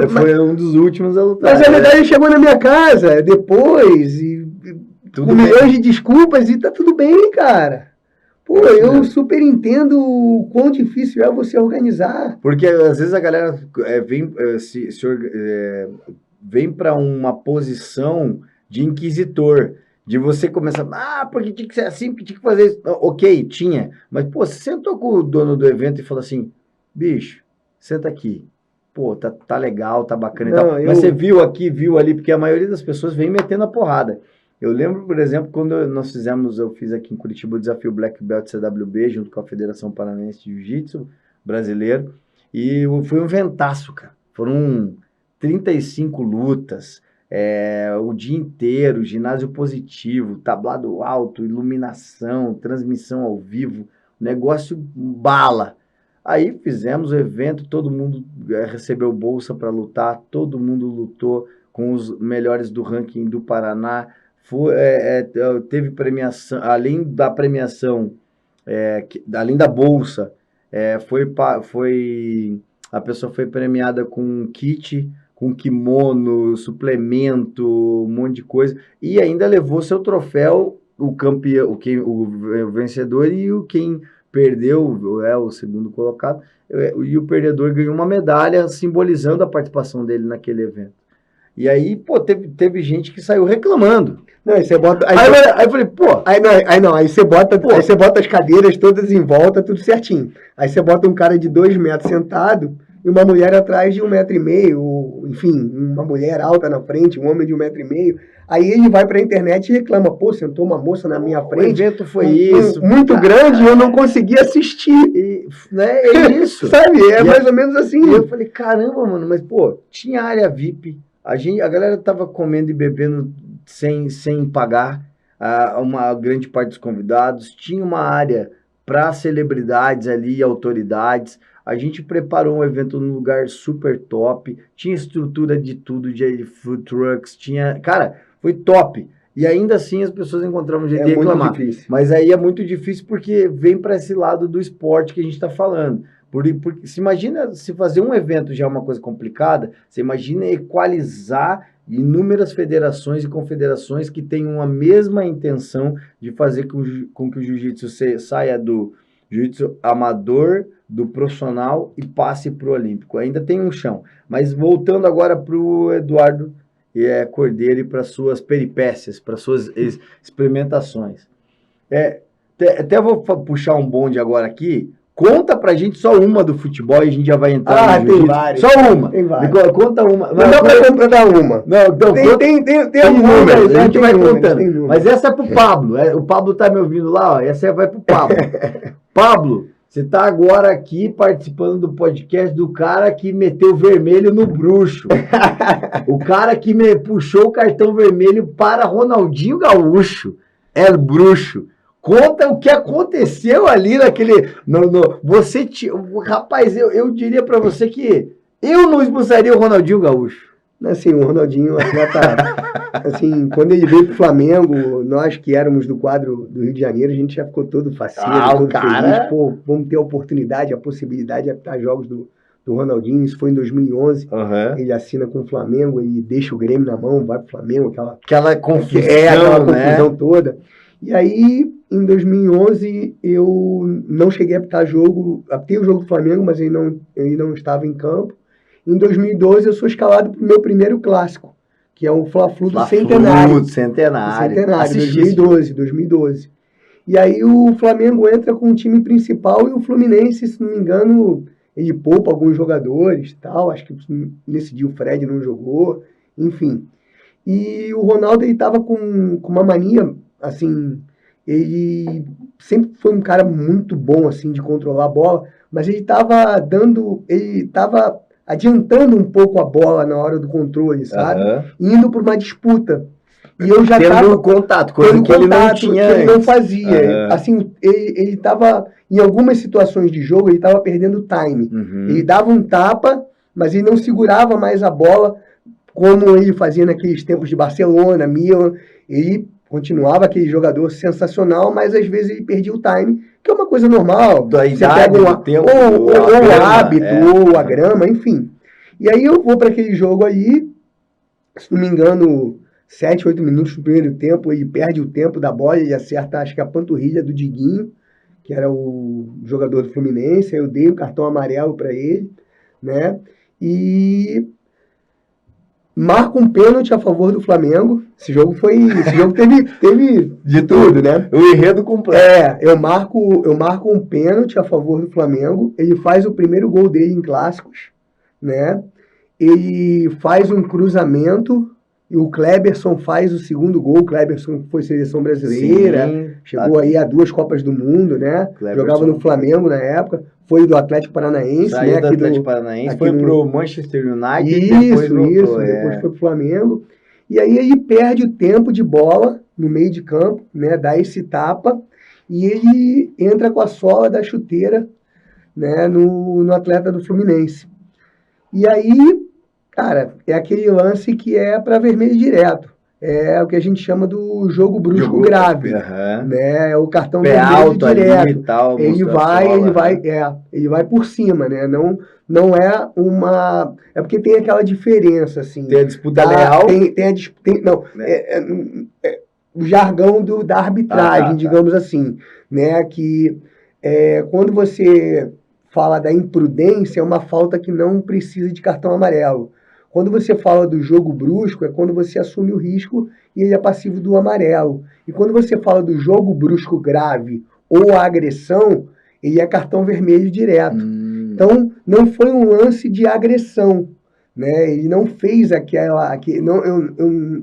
Foi um dos últimos a lutar. Mas a medalha chegou na minha casa depois, com milhões de desculpas, e tá tudo bem, cara. Pô, eu super entendo o quão difícil é você organizar. Porque às vezes a galera vem para uma posição de inquisitor, de você começar, porque tinha que ser assim, porque tinha que fazer isso. Ok, tinha. Mas, pô, você sentou com o dono do evento e falou assim, bicho, senta aqui. Pô, tá legal, tá bacana e tal. Mas você viu aqui, viu ali, porque a maioria das pessoas vem metendo a porrada. Eu lembro, por exemplo, quando eu fiz aqui em Curitiba o desafio Black Belt CWB, junto com a Federação Paranaense de Jiu-Jitsu brasileiro, e foi um ventaço, cara. Foram 35 lutas, o dia inteiro, ginásio positivo, tablado alto, iluminação, transmissão ao vivo, negócio bala. Aí fizemos o evento, todo mundo recebeu bolsa para lutar, todo mundo lutou com os melhores do ranking do Paraná. Teve premiação, além da premiação, além da bolsa, a pessoa foi premiada com um kit, com kimono, suplemento, um monte de coisa, e ainda levou seu troféu, o campeão, o vencedor e quem perdeu, o segundo colocado, e o perdedor ganhou uma medalha simbolizando a participação dele naquele evento. E aí, pô, teve gente que saiu reclamando. Não, aí você bota. Aí eu falei, pô. Aí você bota. Pô, aí você bota as cadeiras todas em volta, tudo certinho. Aí você bota um cara de 2 metros sentado e uma mulher atrás de 1,5 m, enfim, uma mulher alta na frente, um homem de 1,5 m. Aí ele vai pra internet e reclama, pô, sentou uma moça na minha frente. O evento foi isso. Muito grande e eu não consegui assistir. Né, é isso. Sabe? É mais ou menos assim. E eu falei, caramba, mano, mas, pô, tinha área VIP. A galera tava comendo e bebendo sem pagar, uma grande parte dos convidados. Tinha uma área para celebridades ali, autoridades. A gente preparou um evento num lugar super top. Tinha estrutura de tudo, de food trucks. Cara, foi top. E ainda assim as pessoas encontravam um jeito de reclamar. Muito difícil. Mas aí é muito difícil porque vem para esse lado do esporte que a gente está falando. Porque se imagina, se fazer um evento já é uma coisa complicada, você imagina equalizar inúmeras federações e confederações que tenham a mesma intenção de fazer com que o jiu-jitsu saia do jiu-jitsu amador, do profissional e passe para o olímpico. Ainda tem um chão. Mas voltando agora para o Eduardo Cordeiro e para suas peripécias, para suas experimentações. Até vou puxar um bonde agora aqui. Conta pra gente só uma do futebol e a gente já vai entrar no tem várias. Só uma. Tem várias. Conta uma. Não dá pra contar uma. Não, tem números, a gente vai contando. Números. Mas essa é pro Pablo. O Pablo tá me ouvindo lá, ó. Essa vai pro Pablo. Pablo, você tá agora aqui participando do podcast do cara que meteu vermelho no bruxo. O cara que me puxou o cartão vermelho para Ronaldinho Gaúcho. É bruxo. Conta o que aconteceu ali naquele... Rapaz, eu diria pra você que eu não expulsaria o Ronaldinho Gaúcho. Assim, o Ronaldinho, atleta... assim, quando ele veio pro Flamengo, nós que éramos do quadro do Rio de Janeiro, a gente já ficou todo faceiro, todo feliz. Pô, vamos ter a oportunidade, a possibilidade de apitar jogos do Ronaldinho. Isso foi em 2011. Uhum. Ele assina com o Flamengo e deixa o Grêmio na mão, vai pro Flamengo. Aquela confusão, aquela confusão toda. E aí, em 2011, eu não cheguei a apitar jogo, apitei o jogo do Flamengo, mas ele não estava em campo. Em 2012, eu sou escalado para o meu primeiro clássico, que é o Fla-Flu do Centenário. Centenário, 2012. E aí o Flamengo entra com o time principal e o Fluminense, se não me engano, ele poupa alguns jogadores e tal. Acho que nesse dia o Fred não jogou, enfim. E o Ronaldo, ele estava com uma mania... Assim, ele sempre foi um cara muito bom, assim, de controlar a bola, mas ele estava adiantando um pouco a bola na hora do controle, sabe? Indo para uma disputa. E eu já tendo contato, coisa que ele não tinha que ele não fazia. Assim, ele estava, em algumas situações de jogo, ele estava perdendo time. Ele dava um tapa, mas ele não segurava mais a bola, como ele fazia naqueles tempos de Barcelona, Milan. Ele continuava aquele jogador sensacional, mas às vezes ele perdia o time, que é uma coisa normal. Da idade, pega do tempo, ou o hábito, ou a grama, enfim. E aí eu vou para aquele jogo aí, se não me engano, 7, 8 minutos no primeiro tempo, ele perde o tempo da bola e acerta, acho que a panturrilha do Diguinho, que era o jogador do Fluminense. Aí eu dei um cartão amarelo para ele, né? E marca um pênalti a favor do Flamengo. Esse jogo teve de tudo, né? O enredo completo. Eu marco um pênalti a favor do Flamengo. Ele faz o primeiro gol dele em clássicos, né? Ele faz um cruzamento e o Kleberson faz o segundo gol. O Kleberson foi seleção brasileira, chegou aí a 2 Copas do Mundo, né? Kleberson jogava no Flamengo na época. Foi do Atlético Paranaense, saiu né? Do Atlético Paranaense, foi pro Manchester United. Depois foi pro Flamengo. E aí ele perde o tempo de bola no meio de campo, né? Dá esse tapa e ele entra com a sola da chuteira né, no atleta do Fluminense. E aí, cara, é aquele lance que é para vermelho direto. É o que a gente chama do jogo brusco grave, né? É o cartão pé vermelho alto direto. Ali e tal, ele vai por cima, né? Não é uma... É porque tem aquela diferença, assim. Tem a disputa leal. Não, o jargão da arbitragem, digamos assim, né? Que quando você fala da imprudência, é uma falta que não precisa de cartão amarelo. Quando você fala do jogo brusco, é quando você assume o risco e ele é passivo do amarelo. E quando você fala do jogo brusco grave ou a agressão, ele é cartão vermelho direto. Então, não foi um lance de agressão, né? Ele não fez eu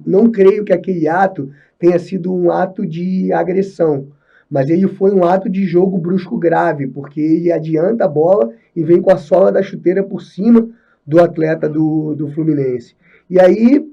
não creio que aquele ato tenha sido um ato de agressão, mas ele foi um ato de jogo brusco grave, porque ele adianta a bola e vem com a sola da chuteira por cima do atleta do Fluminense. E aí,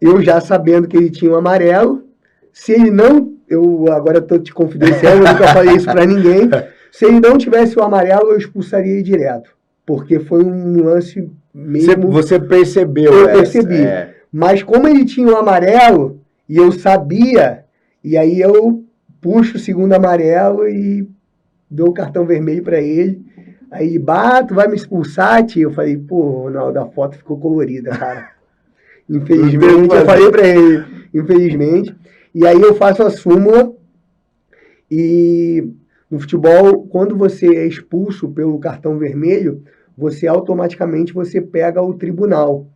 eu já sabendo que ele tinha um amarelo, se ele não... Eu agora estou te confidenciando, eu nunca falei isso para ninguém. Se ele não tivesse o amarelo, eu expulsaria ele direto. Porque foi um lance mesmo... Você percebeu. Eu percebi. Mas como ele tinha um amarelo, e eu sabia, e aí eu puxo o segundo amarelo e dou o cartão vermelho para ele. Aí, tu vai me expulsar, tio? Eu falei, pô, Ronaldo, a foto ficou colorida, cara. Infelizmente, eu falei pra ele, infelizmente. E aí eu faço a súmula e no futebol, quando você é expulso pelo cartão vermelho, você automaticamente pega o tribunal.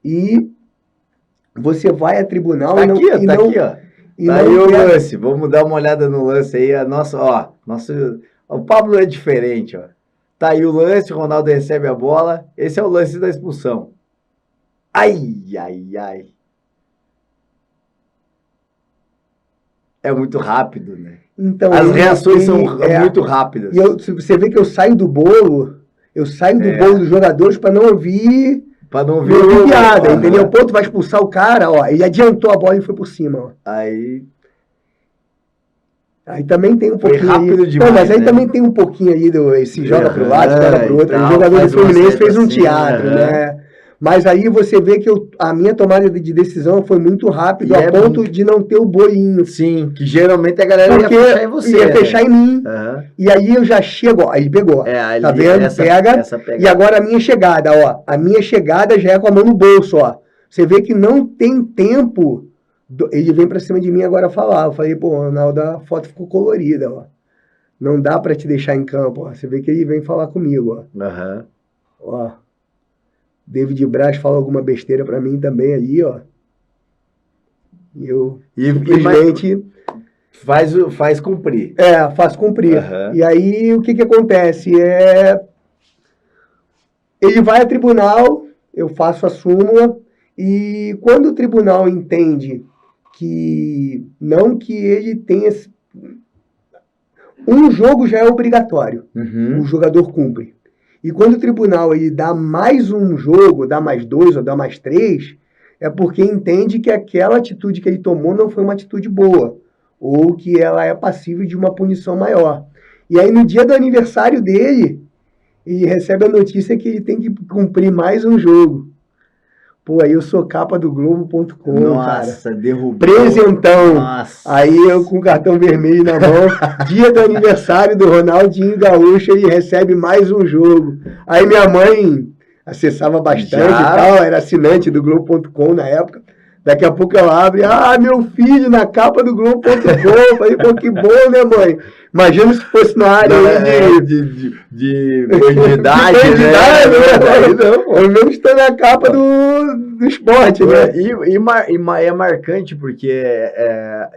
E você vai a tribunal tá aqui, ó. Tá aí o lance. Vamos dar uma olhada no lance aí. O Pablo é diferente, ó. Tá aí o lance, o Ronaldo recebe a bola. Esse é o lance da expulsão. Ai. É muito rápido, né? Então, as reações são muito rápidas. E você vê que eu saio do bolo dos jogadores para não ouvir... Para não ver piada, entendeu? Pô, tu vai expulsar o cara, ó. Ele adiantou a bola e foi por cima, ó. Aí também tem um pouquinho. Foi rápido demais. Mas aí também tem um pouquinho aí se joga pro lado, joga pro outro. O jogador do Fluminense fez um teatro, né? Mas aí você vê que a minha tomada de decisão foi muito rápido, a ponto de não ter o bolinho. Sim, que geralmente a galera ia fechar em você. Ia fechar em mim. E aí eu já chego, ó, aí pegou. Tá vendo? Pega. E agora a minha chegada, ó. A minha chegada já é com a mão no bolso, ó. Você vê que não tem tempo. Ele vem pra cima de mim agora falar. Eu falei, pô, Ronaldo, a foto ficou colorida, ó. Não dá pra te deixar em campo, ó. Você vê que ele vem falar comigo, ó. Ó. David Braz fala alguma besteira pra mim também ali, ó. E eu simplesmente... Faz cumprir. Faz cumprir. E aí, o que acontece? Ele vai a tribunal, eu faço a súmula, e quando o tribunal entende que ele tenha... Um jogo já é obrigatório. O jogador cumpre. E quando o tribunal ele dá mais um jogo, dá mais 2 ou dá mais 3, é porque entende que aquela atitude que ele tomou não foi uma atitude boa, ou que ela é passível de uma punição maior. E aí no dia do aniversário dele, ele recebe a notícia que ele tem que cumprir mais um jogo. Pô, aí eu sou capa do Globo.com, cara. Nossa, derrubou. Presentão. Nossa. Aí eu com o cartão vermelho na mão, dia do aniversário do Ronaldinho Gaúcho, ele recebe mais um jogo. Aí minha mãe acessava bastante e tal, era assinante do Globo.com na época. Daqui a pouco ela abre, meu filho na capa do Globo.com. Falei, pô, que bom, né, mãe? Imagina se fosse na área de bandidagem, né? Pelo menos está na capa do esporte, né? E é marcante porque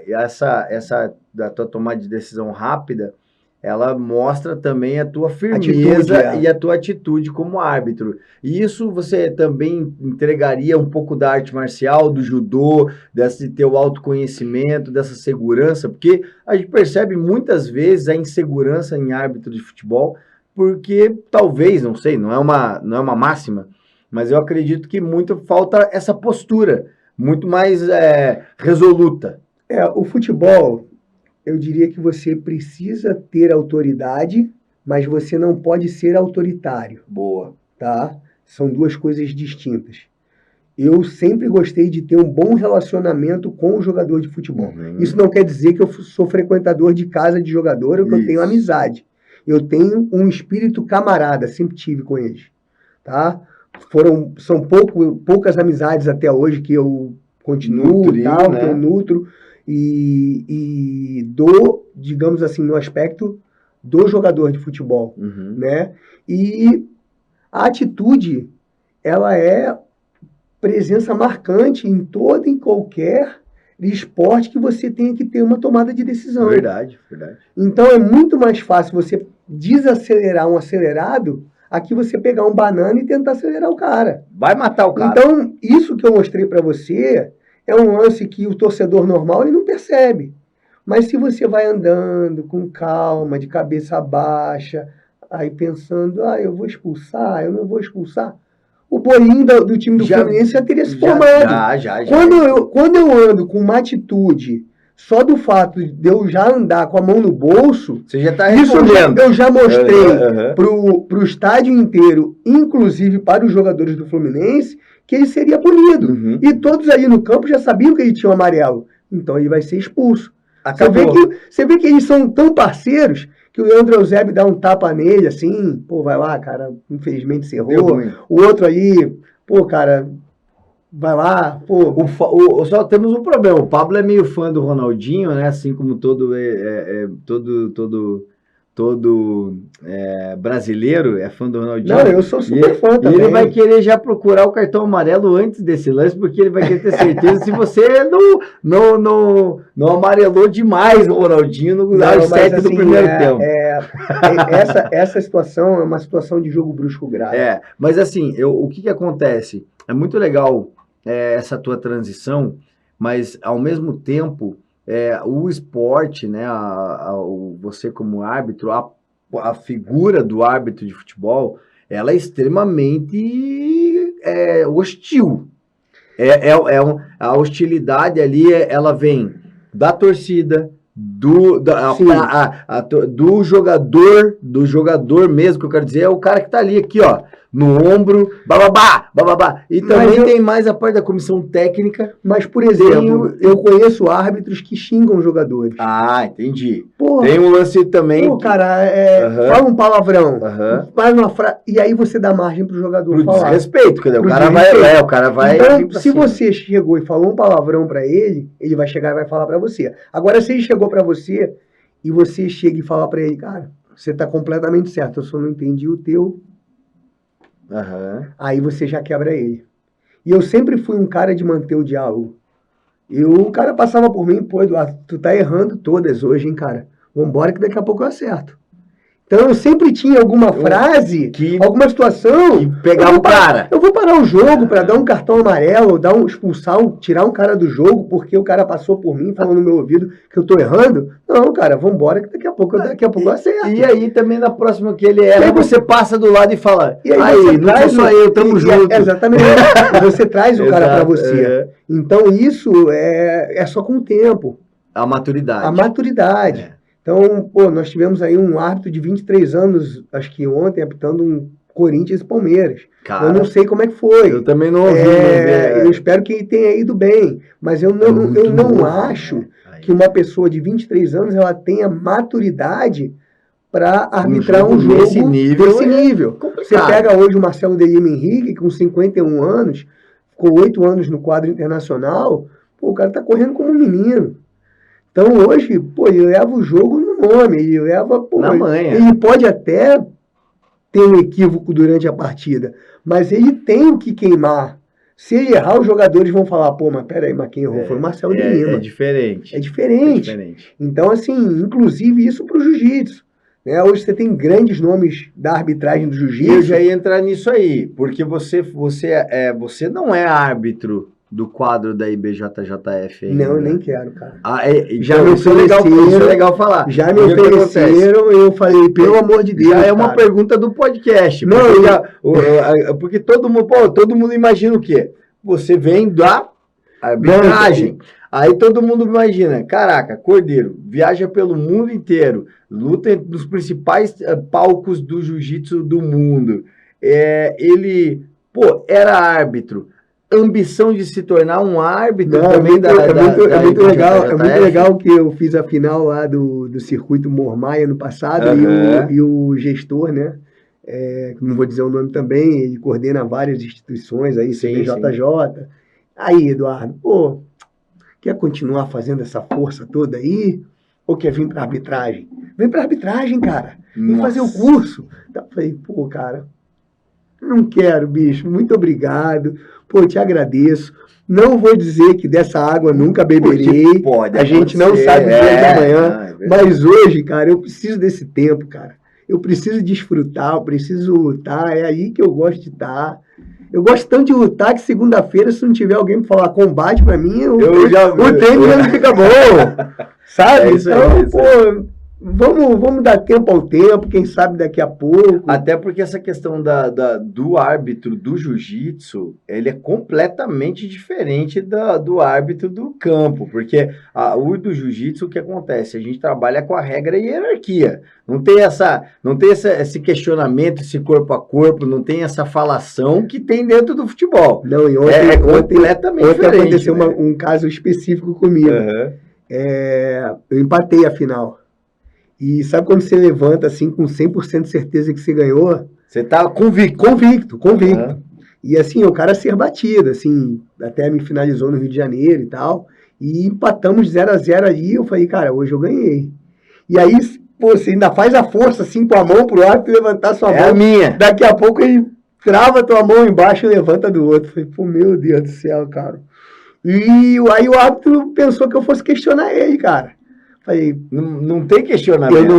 essa da tua tomada de decisão rápida, ela mostra também a tua firmeza e a tua atitude como árbitro. E isso você também entregaria um pouco da arte marcial, do judô, desse teu autoconhecimento, dessa segurança, porque a gente percebe muitas vezes a insegurança em árbitro de futebol, porque talvez, não sei, não é uma máxima, mas eu acredito que muito falta essa postura, muito mais resoluta. O futebol... Eu diria que você precisa ter autoridade, mas você não pode ser autoritário, Boa. tá? São duas coisas distintas. Eu sempre gostei de ter um bom relacionamento com o jogador de futebol. Uhum. Isso não quer dizer que eu sou frequentador de casa de jogador ou que eu tenho amizade. Eu tenho um espírito camarada, sempre tive com eles, tá? São poucas amizades até hoje que eu continuo, que eu nutro e dou, digamos assim, no aspecto do jogador de futebol, né? E a atitude, ela é presença marcante em todo e qualquer esporte que você tenha que ter uma tomada de decisão. Verdade. Então é muito mais fácil você desacelerar um acelerado aqui você pegar um banana e tentar acelerar o cara. Vai matar o cara. Então, isso que eu mostrei para você é um lance que o torcedor normal ele não percebe. Mas se você vai andando com calma, de cabeça baixa, aí pensando, eu vou expulsar, eu não vou expulsar, o bolinho do time do Fluminense já teria se formado. Já. Quando eu ando com uma atitude, só do fato de eu já andar com a mão no bolso, você já tá isso eu já mostrei pro estádio inteiro, inclusive para os jogadores do Fluminense, que ele seria punido. E todos aí no campo já sabiam que ele tinha um amarelo. Então ele vai ser expulso. Você vê que eles são tão parceiros que o Leandro Eusébio dá um tapa nele, assim, pô, vai lá, cara, infelizmente você errou. O outro aí, pô, cara, vai lá, pô. Só temos um problema, o Pablo é meio fã do Ronaldinho, né, assim como todo brasileiro é fã do Ronaldinho. Não, eu sou super fã também. E ele vai querer já procurar o cartão amarelo antes desse lance, porque ele vai querer ter certeza se você não amarelou demais o Ronaldinho no 7 do primeiro tempo. Essa situação é uma situação de jogo brusco grave. Mas assim, o que acontece? É muito legal essa tua transição, mas ao mesmo tempo o esporte, né, você como árbitro, a figura do árbitro de futebol, ela é extremamente hostil. A hostilidade ali, ela vem da torcida, do jogador mesmo, que eu quero dizer, é o cara que tá ali, aqui, ó, no ombro, bababá. E também tem mais a parte da comissão técnica. Mas, por exemplo, eu conheço árbitros que xingam jogadores. Entendi. Porra, tem um lance também. Cara, fala um palavrão, faz uma frase, e aí você dá margem pro jogador pro falar. Desrespeito, o cara vai. Então, se você chegou e falou um palavrão pra ele, ele vai chegar e vai falar pra você. Agora, se ele chegou pra você e você chega e fala pra ele, cara, você tá completamente certo, eu só não entendi o teu. Aí você já quebra ele. E eu sempre fui um cara de manter o diálogo. E o cara passava por mim, pô, Eduardo, tu tá errando todas hoje, hein, cara? Vambora que daqui a pouco eu acerto. Então eu sempre tinha alguma frase, alguma situação. E pegava o cara. Eu vou parar o jogo para dar um cartão amarelo, tirar um cara do jogo, porque o cara passou por mim falando no meu ouvido que eu tô errando. Não, cara, vambora que daqui a pouco eu acerto. E aí também na próxima que ele erra, você passa do lado e fala, e aí não sou só eu, tamo junto. Exatamente. Você traz o cara para você. Então isso é só com o tempo. A maturidade. Então, pô, nós tivemos aí um árbitro de 23 anos, acho que ontem, apitando um Corinthians e Palmeiras. Cara, eu não sei como é que foi. Eu também não ouvi. Eu espero que ele tenha ido bem. Mas eu não acho que uma pessoa de 23 anos ela tenha maturidade para arbitrar um jogo desse nível. Você pega hoje o Marcelo de Lima Henrique, com 51 anos, ficou 8 anos no quadro internacional, pô, o cara tá correndo como um menino. Então hoje, pô, ele leva o jogo no nome, ele leva, pô, na manha. Ele pode até ter um equívoco durante a partida, mas ele tem o que queimar. Se ele errar, os jogadores vão falar, pô, mas peraí, mas quem errou foi o Marcelo de Lima. É diferente. É diferente. Então, assim, inclusive isso para o jiu-jitsu. Né? Hoje você tem grandes nomes da arbitragem do jiu-jitsu. Eu já ia entrar nisso aí, porque você não é árbitro do quadro da IBJJF ainda. Não, eu nem quero, cara. Já me ofereceram, isso é legal falar. Já me ofereceram, eu falei, pelo amor de Deus, já é uma pergunta do podcast. Não, porque todo mundo imagina o quê? Você vem arbitragem. Aí todo mundo imagina, caraca, Cordeiro viaja pelo mundo inteiro, luta nos principais palcos do jiu-jitsu do mundo. Ele, era árbitro. Ambição de se tornar um árbitro também é muito legal que eu fiz a final lá do circuito Mormaia no passado e o gestor, né? Não vou dizer o nome também, ele coordena várias instituições aí, CBJJ. Aí, Eduardo, quer continuar fazendo essa força toda aí? Ou quer vir pra arbitragem? Vem pra arbitragem, cara. Vem fazer o curso. Então, eu falei, cara, não quero, bicho. Muito obrigado. Te agradeço. Não vou dizer que dessa água nunca beberei. A gente não sabe o dia de amanhã. Mas hoje, cara, eu preciso desse tempo, cara. Eu preciso desfrutar, eu preciso lutar. É aí que eu gosto de estar. Eu gosto tanto de lutar que segunda-feira, se não tiver alguém para falar combate para mim, o treino já não fica bom. Sabe? Então, vamos dar tempo ao tempo, quem sabe daqui a pouco. Até porque essa questão do árbitro do jiu-jitsu, ele é completamente diferente do árbitro do campo, porque o do jiu-jitsu, o que acontece? A gente trabalha com a regra e hierarquia. Não tem esse questionamento, esse corpo a corpo, não tem essa falação que tem dentro do futebol. Não, e ontem, completamente diferente. Ontem aconteceu um caso específico comigo. Eu empatei a final. E sabe quando você levanta assim com 100% de certeza que você ganhou? Você tá convicto. E assim, o cara ser batido, assim, até me finalizou no Rio de Janeiro e tal. E empatamos 0-0 ali. Eu falei, cara, hoje eu ganhei. E aí, você ainda faz a força assim com a mão pro árbitro levantar sua mão. A minha. Daqui a pouco ele trava tua mão embaixo e levanta do outro. Eu falei, meu Deus do céu, cara. E aí o árbitro pensou que eu fosse questionar ele, cara. Falei, não tem questionamento.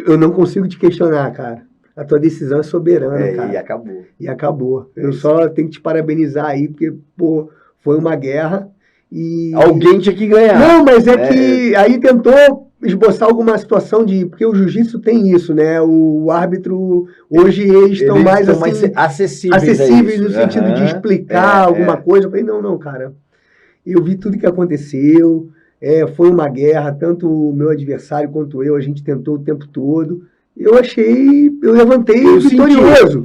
Eu não consigo te questionar, cara. A tua decisão é soberana, cara. E acabou. Eu só tenho que te parabenizar aí, porque, foi uma guerra e... Alguém tinha que ganhar. Não, mas que aí tentou esboçar alguma situação porque o jiu-jitsu tem isso, né? O árbitro, hoje eles estão mais acessíveis no sentido de explicar alguma coisa. Eu falei, não, cara. Eu vi tudo que aconteceu. Foi uma guerra, tanto o meu adversário quanto eu, a gente tentou o tempo todo. Eu levantei vitorioso.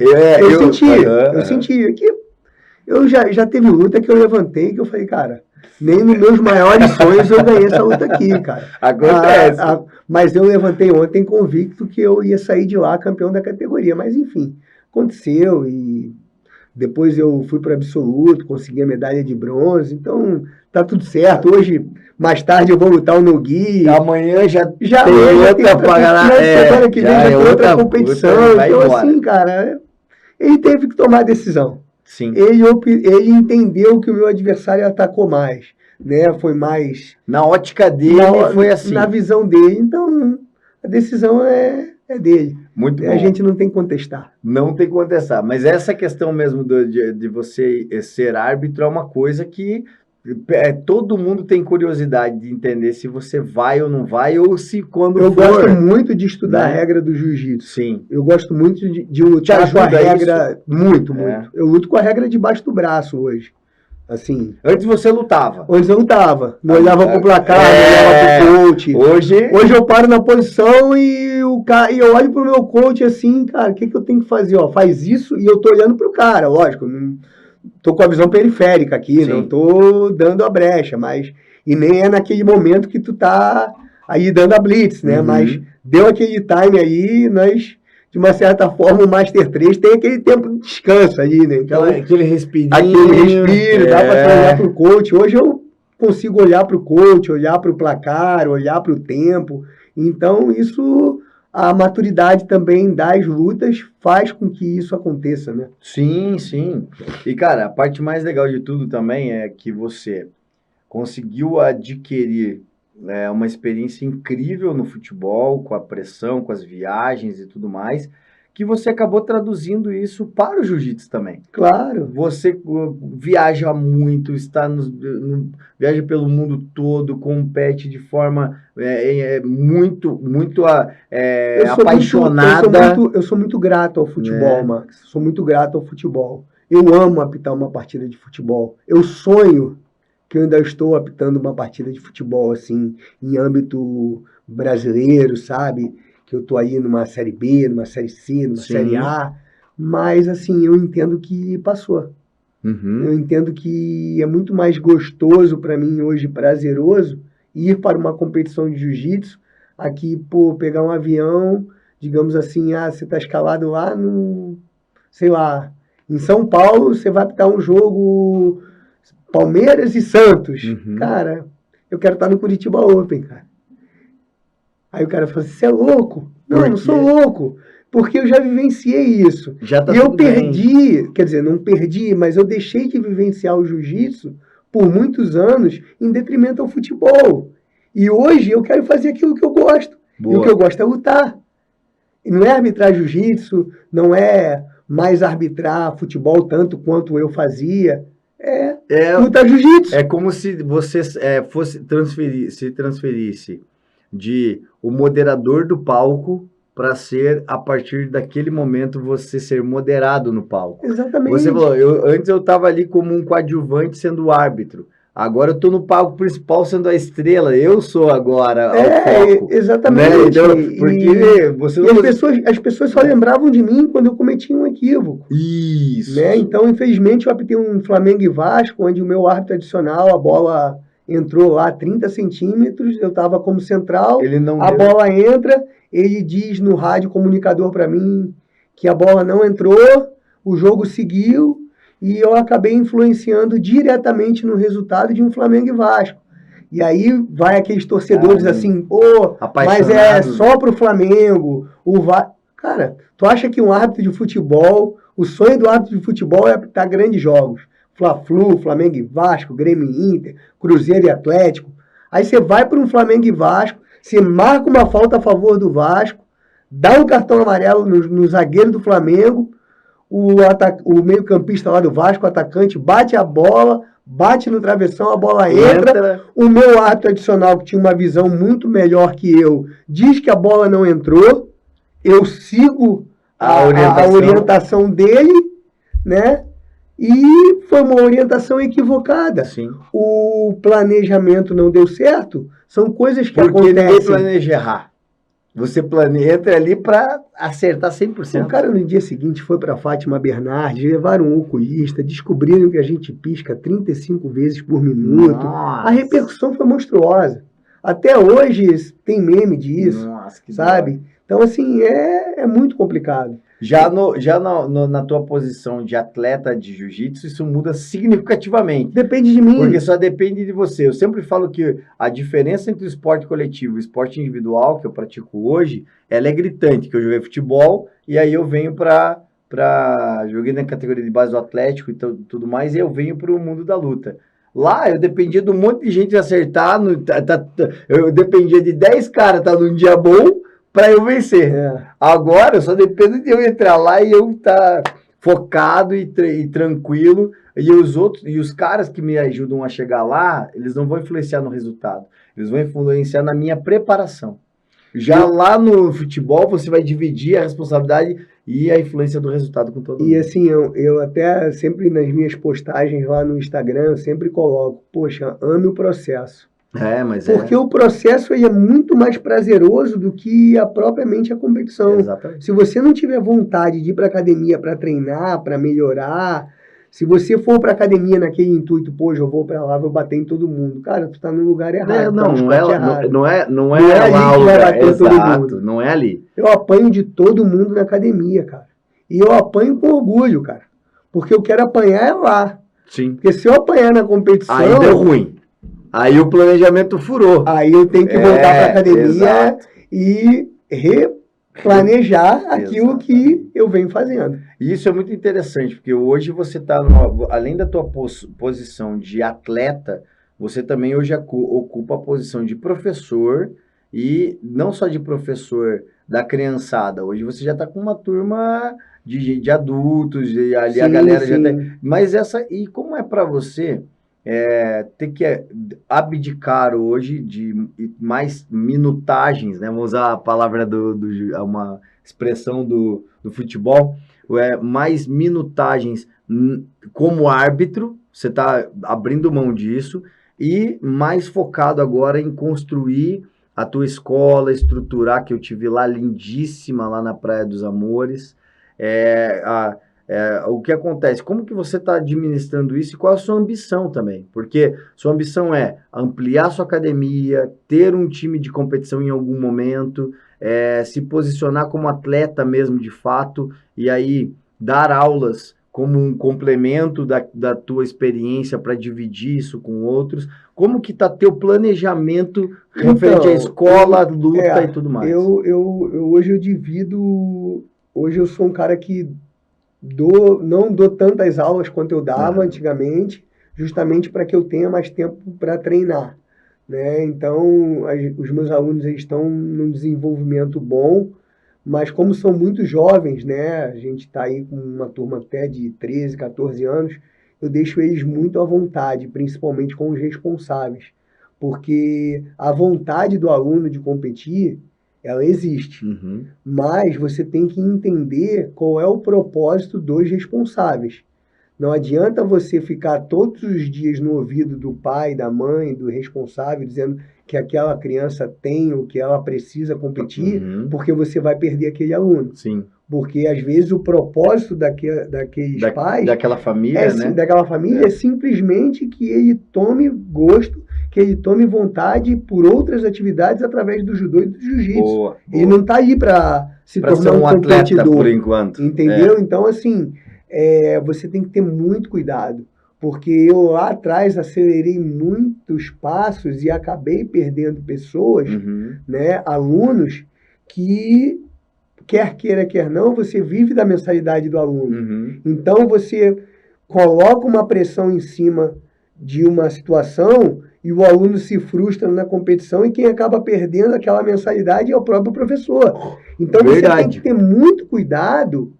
Eu senti. Eu já teve luta que eu levantei, que eu falei, cara, nem nos meus maiores sonhos eu ganhei essa luta aqui, cara. Acontece. Mas eu levantei ontem convicto que eu ia sair de lá campeão da categoria. Mas enfim, aconteceu e depois eu fui para o absoluto, consegui a medalha de bronze, então tá tudo certo. Hoje, mais tarde, eu vou lutar o Nogui. Amanhã já tem outra pagar. Semana que vem já tem outra competição. Então, assim, cara, ele teve que tomar a decisão. Sim. Ele entendeu que o meu adversário atacou mais, né? Foi mais... Na ótica dele, foi assim. Na visão dele. Então, a decisão é dele. Muito bom. A gente não tem que contestar. Não tem que contestar. Mas essa questão mesmo de você ser árbitro é uma coisa que todo mundo tem curiosidade de entender se você vai ou não vai, ou se quando eu gosto muito de estudar a regra do jiu-jitsu. Sim. Eu gosto muito de lutar com a regra. Muito. Eu luto com a regra debaixo do braço hoje. Assim. Antes você lutava. Antes eu lutava. Não olhava pro placar, não olhava pro coach. Hoje eu paro na posição e eu olho pro meu coach assim, cara, o que eu tenho que fazer? Faz isso e eu tô olhando pro cara, lógico. Não tô com a visão periférica aqui, não tô dando a brecha, mas... E nem é naquele momento que tu tá aí dando a blitz, né? Mas deu aquele time aí, nós... De uma certa forma, o Master 3 tem aquele tempo de descanso ali, né? Então, aquele respiro, dá para olhar para o coach. Hoje eu consigo olhar para o coach, olhar para o placar, olhar para o tempo. Então, isso, a maturidade também das lutas faz com que isso aconteça, né? Sim, sim. E, cara, a parte mais legal de tudo também é que você conseguiu adquirir uma experiência incrível no futebol, com a pressão, com as viagens e tudo mais, que você acabou traduzindo isso para o jiu-jitsu também. Claro. Você viaja muito, viaja pelo mundo todo, compete de forma muito apaixonada. Eu sou muito grato ao futebol, Max. Sou muito grato ao futebol. Eu amo apitar uma partida de futebol. Eu sonho que eu ainda estou apitando uma partida de futebol, assim, em âmbito brasileiro, sabe? Que eu tô aí numa Série B, numa Série C, numa Série Sim. A. Mas, assim, eu entendo que passou. Eu Uhum. entendo que é muito mais gostoso para mim hoje, prazeroso, ir para uma competição de jiu-jitsu, aqui, pô, pegar um avião, digamos assim, você está escalado lá no, sei lá, em São Paulo, você vai apitar um jogo Palmeiras e Santos. Uhum. Cara, eu quero estar no Curitiba Open, cara. Aí o cara fala assim, você é louco? Não, eu não sou Porque louco, porque eu já vivenciei isso. já tá E eu tudo bem. perdi, quer dizer, não perdi, mas eu deixei de vivenciar o jiu-jitsu por muitos anos em detrimento ao futebol. E hoje eu quero fazer aquilo que eu gosto. E o que eu Boa. gosto é lutar. E não é arbitrar jiu-jitsu, não é mais arbitrar futebol tanto quanto eu fazia. É É, lutar jiu-jitsu. é como se você fosse se transferisse de o moderador do palco para ser, a partir daquele momento, você ser moderado no palco. Você Exatamente. falou, antes eu estava ali como um coadjuvante sendo o árbitro. Agora eu estou no palco principal sendo a estrela. Eu sou agora o foco, né? Exatamente. Então, porque você E não consegue... as pessoas só lembravam de mim quando eu cometi um equívoco. Né? Isso. Então, infelizmente, eu apitei um Flamengo e Vasco, onde o meu árbitro adicional, a bola entrou lá 30 centímetros, eu estava como central, Ele não a deu. bola entra, ele diz no rádio comunicador para mim que a bola não entrou, o jogo seguiu e eu acabei influenciando diretamente no resultado de um Flamengo e Vasco. E aí vai aqueles torcedores Caramba. assim, pô, mas é Apaixonado. só pro Flamengo, o Va... Cara, tu acha que um árbitro de futebol, o sonho do árbitro de futebol é apitar grandes jogos? Fla-Flu, Flamengo e Vasco, Grêmio e Inter, Cruzeiro e Atlético. Aí você vai para um Flamengo e Vasco, você marca uma falta a favor do Vasco, dá um cartão amarelo no zagueiro do Flamengo, o meio-campista lá do Vasco, o atacante, bate a bola, bate no travessão, a bola entra. O meu árbitro adicional, que tinha uma visão muito melhor que eu, diz que a bola não entrou. Eu sigo a orientação dele, né? E foi uma orientação equivocada. Sim. O planejamento não deu certo. São coisas que acontecem. Porque ninguém planeja errar. Você entra ali para acertar 100%. O cara no dia seguinte foi para Fátima Bernardes, levaram um oculista, descobriram que a gente pisca 35 vezes por minuto. Nossa. A repercussão foi monstruosa. Até hoje tem meme disso. Nossa, que sabe? Dói. Então, assim, é muito complicado. Na tua posição de atleta de jiu-jitsu, isso muda significativamente. Depende de mim. Porque só depende de você. Eu sempre falo que a diferença entre o esporte coletivo e o esporte individual, que eu pratico hoje, ela é gritante, que eu joguei futebol e aí eu venho joguei na categoria de base do Atlético e tudo mais, e eu venho para o mundo da luta. Lá eu dependia de um monte de gente acertar, eu dependia de 10 caras estar num dia bom para eu vencer. Agora eu só dependo de eu entrar lá e eu estar focado e tranquilo, e os caras que me ajudam a chegar lá, eles não vão influenciar no resultado, eles vão influenciar na minha preparação. Já lá no futebol, você vai dividir a responsabilidade e a influência do resultado com todo mundo. E assim, eu até sempre nas minhas postagens lá no Instagram, eu sempre coloco, poxa, ame o processo. Porque o processo ele é muito mais prazeroso do que propriamente a competição. Exatamente. Se você não tiver vontade de ir para academia para treinar, para melhorar, se você for para academia naquele intuito, poxa, eu vou para lá, vou bater em todo mundo. Cara, tu tá no lugar errado. Não é ali que vai bater todo mundo. Não é ali. Eu apanho de todo mundo na academia, cara. E eu apanho com orgulho, cara. Porque eu quero apanhar lá. Sim. Porque se eu apanhar na competição... Aí deu ruim. Aí o planejamento furou. Aí eu tenho que voltar para a academia e replanejar aquilo que eu venho fazendo. E isso é muito interessante, porque hoje você está, além da tua posição de atleta, você também hoje ocupa a posição de professor, e não só de professor da criançada. Hoje você já está com uma turma de adultos, e ali sim, a galera já tem... Mas e como é para você... ter que abdicar hoje de mais minutagens, né? Vamos usar a palavra uma expressão do futebol, mais minutagens como árbitro, você está abrindo mão disso, e mais focado agora em construir a tua escola, estruturar, que eu tive lá, lindíssima, lá na Praia dos Amores. O que acontece? Como que você está administrando isso e qual a sua ambição também? Porque sua ambição é ampliar sua academia, ter um time de competição em algum momento, se posicionar como atleta mesmo de fato, e aí dar aulas como um complemento da tua experiência para dividir isso com outros. Como que está teu planejamento referente à escola, luta e tudo mais? Hoje eu divido... Hoje eu sou um cara que não dou tantas aulas quanto eu dava antigamente, justamente para que eu tenha mais tempo para treinar, né? Então, os meus alunos eles estão num desenvolvimento bom, mas como são muito jovens, né? A gente está aí com uma turma até de 13, 14 anos, eu deixo eles muito à vontade, principalmente com os responsáveis, porque a vontade do aluno de competir, ela existe, mas você tem que entender qual é o propósito dos responsáveis. Não adianta você ficar todos os dias no ouvido do pai, da mãe, do responsável, dizendo que aquela criança tem o que ela precisa competir, porque você vai perder aquele aluno. Sim. Porque, às vezes, o propósito daqueles pais... Daquela família, né? Daquela família é simplesmente que ele tome gosto, que ele tome vontade por outras atividades através do judô e do jiu-jitsu. Ele não está aí para se tornar um atleta por enquanto. Entendeu? Então, assim, você tem que ter muito cuidado. Porque eu lá atrás acelerei muitos passos e acabei perdendo pessoas, né, alunos, que, quer queira, quer não, você vive da mensalidade do aluno. Então, você coloca uma pressão em cima de uma situação e o aluno se frustra na competição e quem acaba perdendo aquela mensalidade é o próprio professor. Então, você tem que ter muito cuidado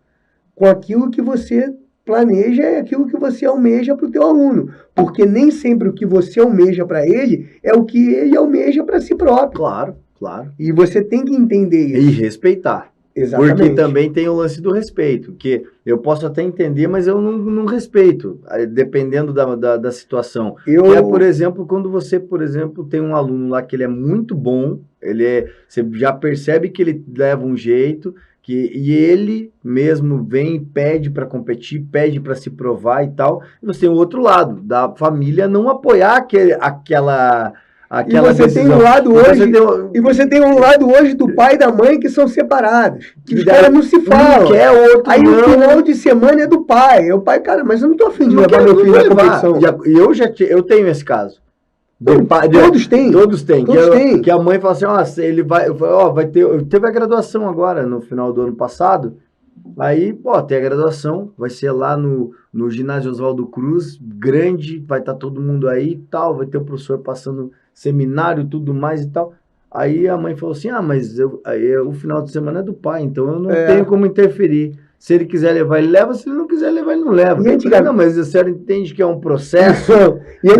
com aquilo que você planeja e aquilo que você almeja para o teu aluno. Porque nem sempre o que você almeja para ele é o que ele almeja para si próprio. Claro, claro. E você tem que entender isso. E respeitar. Exatamente. Porque também tem o lance do respeito, que eu posso até entender, mas eu não respeito, dependendo da situação. Por exemplo, quando você, por exemplo, tem um aluno lá que ele é muito bom, você já percebe que ele leva um jeito, e ele mesmo vem e pede para competir, pede para se provar e tal. E você tem o outro lado, da família não apoiar aquela e você decisão. Tem um lado hoje, e você tem um lado hoje do pai e da mãe que são separados. Que os caras não se falam. Aí no final de semana é do pai. É o pai, cara, mas eu não tô afim de levar meu filho na competição. Eu tenho esse caso. Todos têm. Todos têm. Que a mãe fala assim, ele vai ter... Teve a graduação agora, no final do ano passado. Aí, tem a graduação, vai ser lá no ginásio Oswaldo Cruz, grande, vai estar todo mundo aí e tal, vai ter o professor passando seminário, tudo mais e tal. Aí a mãe falou assim, mas o final de semana é do pai, então eu não tenho como interferir. Se ele quiser levar, ele leva, se ele não quiser levar, ele não leva. Não, mas a senhora entende que é um processo. E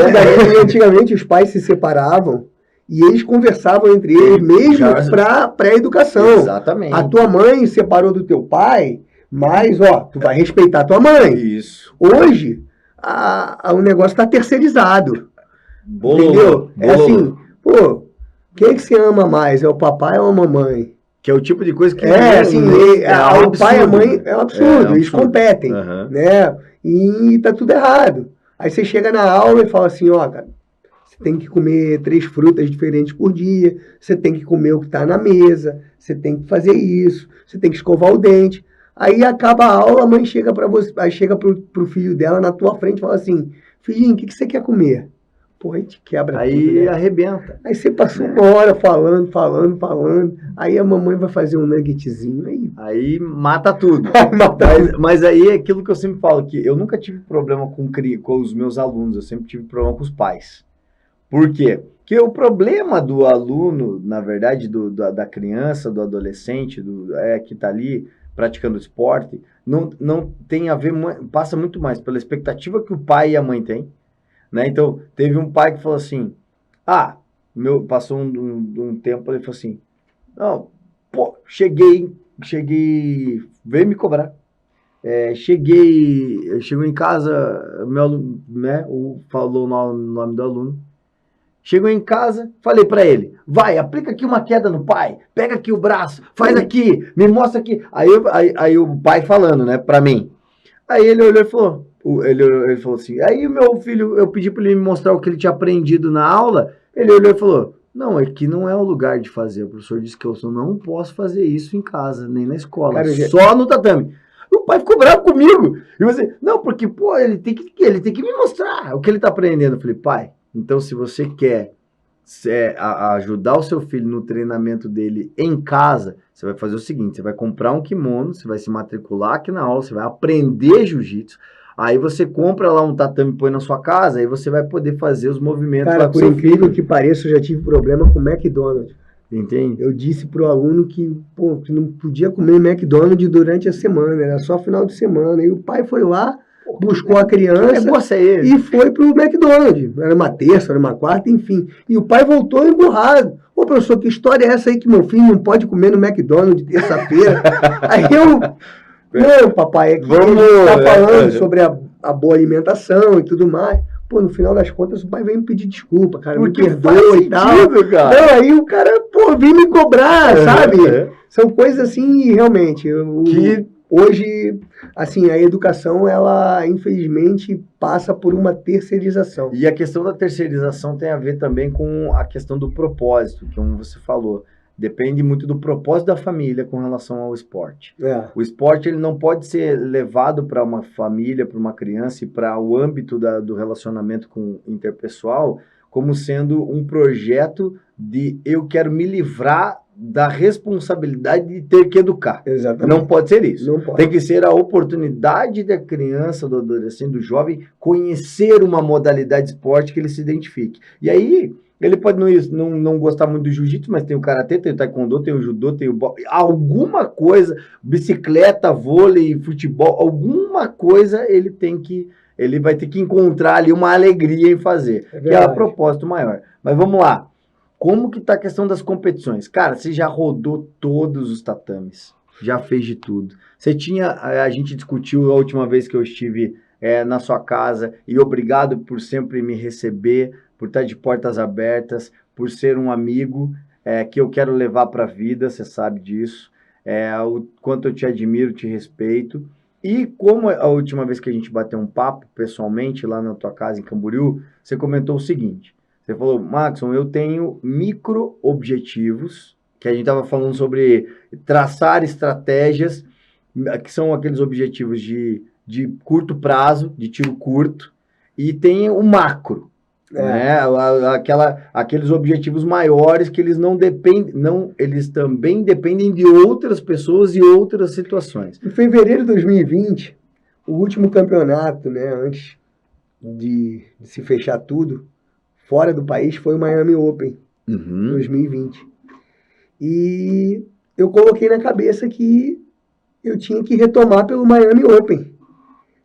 antigamente os pais se separavam e eles conversavam entre eles mesmo para pré-educação. Exatamente. A tua mãe separou do teu pai, mas, tu vai respeitar a tua mãe. Isso. Hoje, o negócio está terceirizado. Entendeu? É assim, quem que você ama mais? É o papai ou a mamãe? Que é o tipo de coisa que... o pai e a mãe é um absurdo. Eles competem, né? E tá tudo errado. Aí você chega na aula e fala assim, cara, você tem que comer 3 frutas diferentes por dia, você tem que comer o que está na mesa, você tem que fazer isso, você tem que escovar o dente. Aí acaba a aula, a mãe chega para você, aí chega pro filho dela na tua frente e fala assim, filhinho, o que você quer comer? Aí te quebra tudo, né? Arrebenta. Aí você passou uma hora falando, aí a mamãe vai fazer um nuggetzinho. Aí mata tudo. Mas aí é aquilo que eu sempre falo, que eu nunca tive problema com os meus alunos, eu sempre tive problema com os pais. Por quê? Porque o problema do aluno, na verdade, da criança, do adolescente, que está ali praticando esporte, não tem a ver, passa muito mais pela expectativa que o pai e a mãe têm, né? Então, teve um pai que falou assim, passou um tempo, ele falou assim, cheguei, veio me cobrar. Chegou em casa, né, falou o nome do aluno. Chegou em casa, falei pra ele, vai, aplica aqui uma queda no pai, pega aqui o braço, faz aqui, me mostra aqui. Aí o pai falando, né, pra mim. Aí ele olhou e falou, ele falou assim, aí o meu filho, eu pedi pra ele me mostrar o que ele tinha aprendido na aula, ele olhou e falou, não, aqui não é o lugar de fazer, o professor disse que eu não posso fazer isso em casa, nem na escola, cara, só no tatame. O pai ficou bravo comigo, e você, não, porque, pô, ele tem que me mostrar o que ele tá aprendendo. Eu falei, pai, então, se você quer ajudar o seu filho no treinamento dele em casa, você vai fazer o seguinte, você vai comprar um kimono, você vai se matricular aqui na aula, você vai aprender jiu-jitsu, aí você compra lá um tatame e põe na sua casa, aí você vai poder fazer os movimentos. Cara, por incrível que pareça, eu já tive problema com o McDonald's. Entende? Eu disse pro aluno que, que não podia comer McDonald's durante a semana, era só final de semana, e o pai foi lá, buscou a criança e foi pro McDonald's. Era uma terça, era uma quarta, enfim. E o pai voltou emburrado. Ô, professor, que história é essa aí que meu filho não pode comer no McDonald's terça-feira? Aí eu... Não, papai, é que ele tá falando sobre a boa alimentação e tudo mais. Pô, no final das contas, o pai veio me pedir desculpa, cara, me perdoa e tal. Cara. Não, aí o cara, vem me cobrar, sabe? São coisas assim, realmente, hoje, assim, a educação, ela, infelizmente, passa por uma terceirização. E a questão da terceirização tem a ver também com a questão do propósito, que como você falou, depende muito do propósito da família com relação ao esporte. O esporte, ele não pode ser levado para uma família, para uma criança e para o âmbito do relacionamento interpessoal como sendo um projeto de eu quero me livrar da responsabilidade de ter que educar. Exatamente. Não pode ser isso. Não pode. Tem que ser a oportunidade da criança, do adolescente, do jovem, conhecer uma modalidade de esporte que ele se identifique. E aí, ele pode não gostar muito do jiu-jitsu, mas tem o karatê, tem o taekwondo, tem o judô, tem o alguma coisa, bicicleta, vôlei, futebol, alguma coisa ele vai ter que encontrar ali uma alegria em fazer, que é o propósito maior. Mas vamos lá. Como que tá a questão das competições? Cara, você já rodou todos os tatames, já fez de tudo. A gente discutiu a última vez que eu estive na sua casa, e obrigado por sempre me receber, por estar de portas abertas, por ser um amigo que eu quero levar para a vida, você sabe disso, o quanto eu te admiro, te respeito. E como a última vez que a gente bateu um papo pessoalmente lá na tua casa em Camboriú, você comentou o seguinte, você falou, Maxson, eu tenho micro-objetivos, que a gente estava falando sobre traçar estratégias, que são aqueles objetivos de curto prazo, de tiro curto, e tem o macro, né? Aqueles objetivos maiores que eles eles também dependem de outras pessoas e outras situações. Em fevereiro de 2020, o último campeonato, né, antes de se fechar tudo, fora do país, foi o Miami Open, 2020. E eu coloquei na cabeça que eu tinha que retomar pelo Miami Open,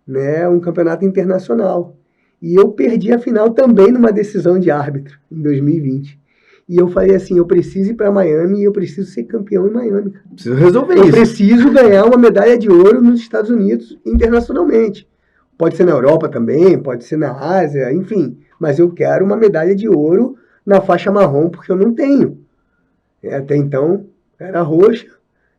né, um campeonato internacional. E eu perdi a final também numa decisão de árbitro, em 2020. E eu falei assim, eu preciso ir para Miami e eu preciso ser campeão em Miami. Preciso resolver isso. Eu preciso ganhar uma medalha de ouro nos Estados Unidos, internacionalmente. Pode ser na Europa também, pode ser na Ásia, enfim. Mas eu quero uma medalha de ouro na faixa marrom, porque eu não tenho. Até então, era roxa,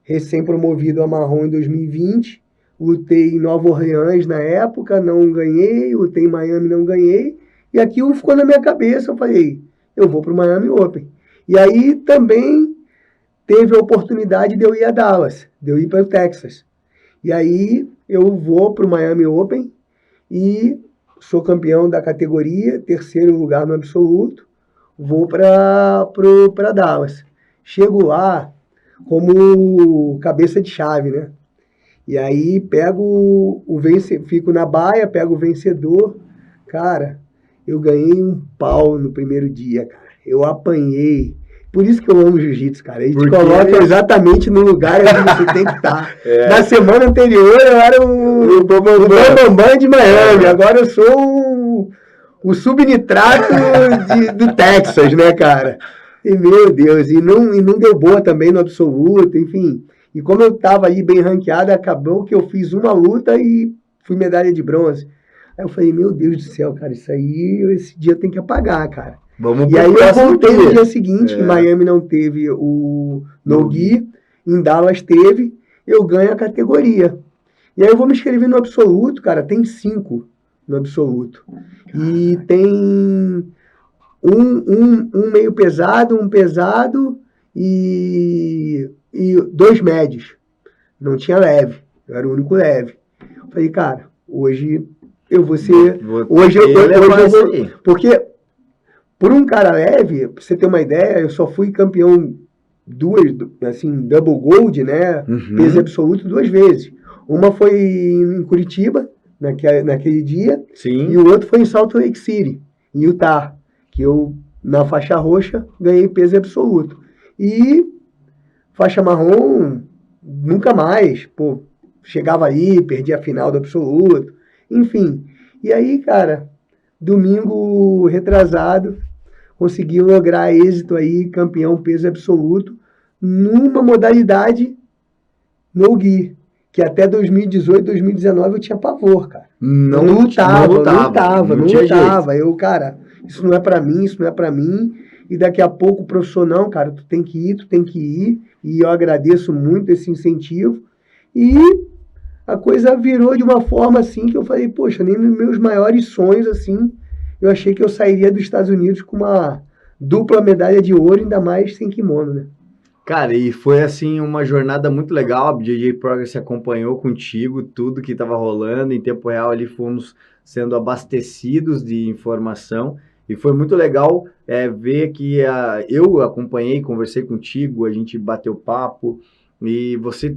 recém-promovido a marrom em 2020. Lutei em Nova Orleans na época, não ganhei. Lutei em Miami, não ganhei. E aquilo ficou na minha cabeça. Eu falei, eu vou para o Miami Open. E aí também teve a oportunidade de eu ir a Dallas, de eu ir para o Texas. E aí eu vou para o Miami Open e sou campeão da categoria, terceiro lugar no absoluto. Vou para Dallas. Chego lá como cabeça de chave, né? E aí pego fico na baia, pego o vencedor. Cara, eu ganhei um pau no primeiro dia, cara. Eu apanhei. Por isso que eu amo jiu-jitsu, cara. Ele te coloca exatamente no lugar onde você tem que estar. Na semana anterior eu era o bambambam de Miami. Agora eu sou o subnitrato do Texas, né, cara? E meu Deus, e não deu boa também no absoluto, enfim. E como eu tava aí bem ranqueado, acabou que eu fiz uma luta e fui medalha de bronze. Aí eu falei, meu Deus do céu, cara, isso aí, esse dia tem que apagar, cara. Vamos E aí eu voltei no dia dia. seguinte, em Miami não teve o no-gi, em Dallas teve, eu ganho a categoria. E aí eu vou me inscrever no absoluto, cara, tem 5 no absoluto. E tem um meio pesado, um pesado e 2 médios. Não tinha leve, eu era o único leve. Eu falei, cara, hoje eu vou ser... Hoje eu vou... Porque, por um cara leve, pra você ter uma ideia, eu só fui campeão double gold, né? Peso absoluto 2 vezes. Uma foi em Curitiba, naquele dia, Sim. E o outro foi em Salt Lake City, em Utah, que eu, na faixa roxa, ganhei peso absoluto. E faixa marrom, nunca mais, pô, chegava aí, perdia a final do absoluto, enfim. E aí, cara, domingo retrasado, consegui lograr êxito aí, campeão peso absoluto, numa modalidade no-gi, que até 2018, 2019 eu tinha pavor, cara. Não lutava. Eu, cara, isso não é pra mim, isso não é pra mim. E daqui a pouco o professor, não, cara, tu tem que ir. E eu agradeço muito esse incentivo. E a coisa virou de uma forma assim que eu falei, poxa, nem nos meus maiores sonhos, assim, eu achei que eu sairia dos Estados Unidos com uma dupla medalha de ouro, ainda mais sem kimono, né? Cara, e foi assim uma jornada muito legal. A BJJ Progress acompanhou contigo tudo que estava rolando. Em tempo real ali fomos sendo abastecidos de informação. E foi muito legal ver que eu acompanhei, conversei contigo, a gente bateu papo. E você,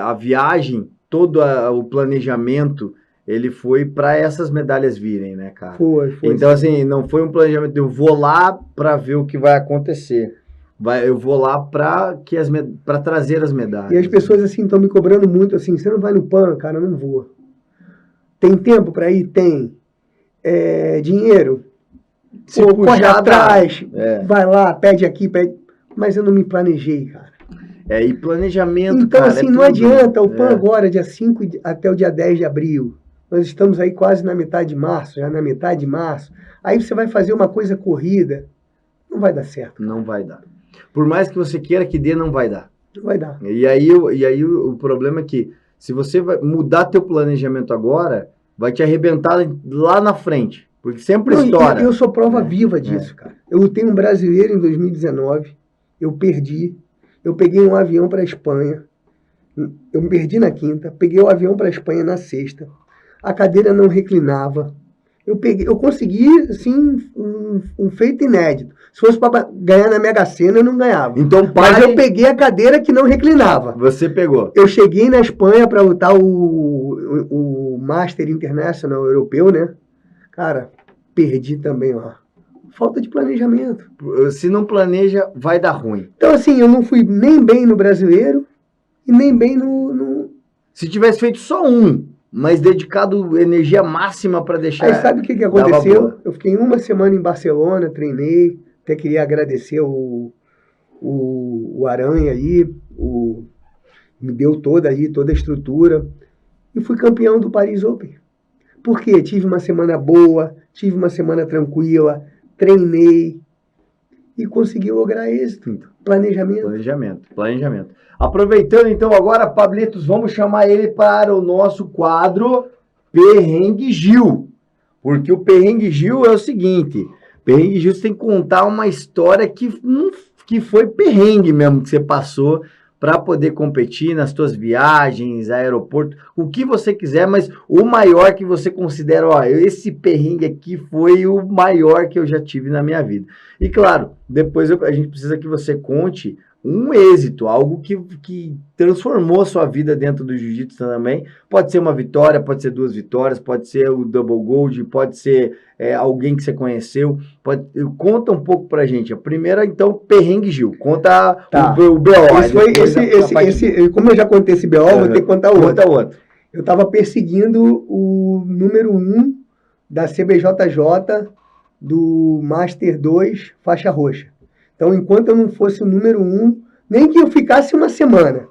a viagem, todo o planejamento, ele foi para essas medalhas virem, né, cara? Foi. Então, assim, não foi um planejamento, eu vou lá para ver o que vai acontecer. Eu vou lá para trazer as medalhas. E as pessoas assim estão me cobrando muito assim, você não vai no PAN, cara, não vou. Tem tempo para ir? Tem. Dinheiro? Se corre atrás, vai lá, pede aqui, pede. Mas eu não me planejei, cara. E planejamento, então, cara, assim, não adianta. O PAN agora, dia 5 até o dia 10 de abril. Nós estamos aí quase na metade de março, já na metade de março. Aí você vai fazer uma coisa corrida, não vai dar certo. Não vai dar. Por mais que você queira que dê, não vai dar. Não vai dar. E aí o problema é que se você vai mudar teu planejamento agora, vai te arrebentar lá na frente. Porque sempre estoura. Eu sou prova viva disso, cara. Eu lutei um brasileiro em 2019, eu perdi. Eu peguei um avião para a Espanha. Eu me perdi na quinta, peguei o avião para a Espanha na sexta. A cadeira não reclinava. Eu consegui, assim, um feito inédito. Se fosse para ganhar na Mega Sena, eu não ganhava. Então, mas eu peguei a cadeira que não reclinava. Você pegou. Eu cheguei na Espanha para lutar o Master International Europeu, né? Cara, perdi também lá. Falta de planejamento. Se não planeja, vai dar ruim. Então, assim, eu não fui nem bem no brasileiro e nem bem no... Se tivesse feito só mas dedicado energia máxima para deixar... Aí sabe o que aconteceu? Eu fiquei uma semana em Barcelona, treinei, até queria agradecer o Aranha aí, me deu toda a estrutura, e fui campeão do Paris Open. Por quê? Tive uma semana boa, tive uma semana tranquila, treinei e consegui lograr êxito. Planejamento. Aproveitando então agora, Pablitos, vamos chamar ele para o nosso quadro Perrengue Gil. Porque o Perrengue Gil é o seguinte, Perrengue Gil você tem que contar uma história que foi perrengue mesmo que você passou para poder competir nas suas viagens, aeroporto, o que você quiser, mas o maior que você considera, esse perrengue aqui foi o maior que eu já tive na minha vida. E claro, depois a gente precisa que você conte um êxito, algo que transformou a sua vida dentro do jiu-jitsu também. Pode ser uma vitória, pode ser 2 vitórias, pode ser o double gold, pode ser alguém que você conheceu. Conta um pouco pra gente. A primeira, então, Perrengue Gil. Conta o BO. Como eu já contei esse BO, vou ter que contar o outro. Conta outro. Eu estava perseguindo o número 1 da CBJJ do Master 2 faixa roxa. Então, enquanto eu não fosse o número 1, nem que eu ficasse uma semana,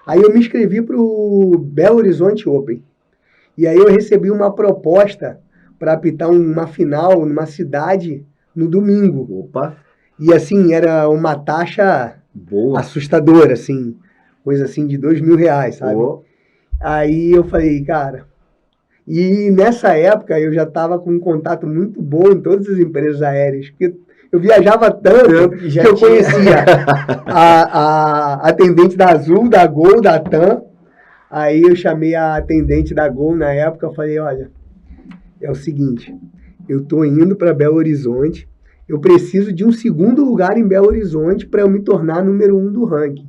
Aí eu me inscrevi para o Belo Horizonte Open. E aí eu recebi uma proposta para apitar uma final numa cidade no domingo. Opa, E assim, era uma taxa boa. assustadora, assim, coisa assim de R$2.000, sabe? Ô, Aí eu falei, cara. E nessa época eu já estava com um contato muito bom em todas as empresas aéreas, porque eu viajava tanto que eu conhecia a atendente da Azul, da Gol, da TAM. Aí eu chamei a atendente da Gol na época, eu falei, olha, é o seguinte, eu tô indo para Belo Horizonte, eu preciso de um segundo lugar em Belo Horizonte para eu me tornar número 1 do ranking.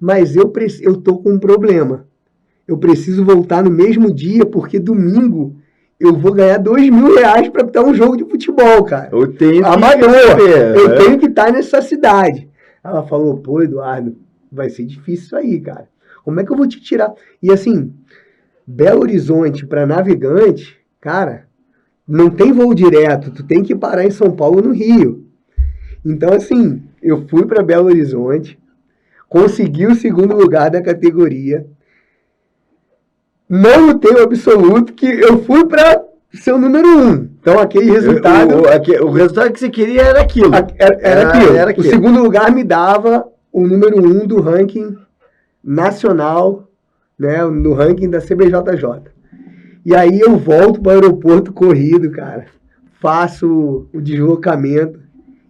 Mas eu tô com um problema. Eu preciso voltar no mesmo dia, porque domingo eu vou ganhar R$2.000 para apitar um jogo de futebol, cara. eu tenho Amador, eu né? tenho que estar nessa cidade. Ela falou, pô, Eduardo, vai ser difícil isso aí, cara. Como é que eu vou te tirar? E assim, Belo Horizonte para Navegante, cara, não tem voo direto, tu tem que parar em São Paulo ou no Rio. Então, assim, eu fui para Belo Horizonte, consegui o segundo lugar da categoria, não lutei o absoluto, que eu fui para ser o número 1. Então, aquele resultado... O resultado que você queria era aquilo. Era aquilo. Era aquilo. O segundo lugar me dava o número 1 do ranking nacional, né, no ranking da CBJJ. E aí eu volto para o aeroporto corrido, cara. Faço o deslocamento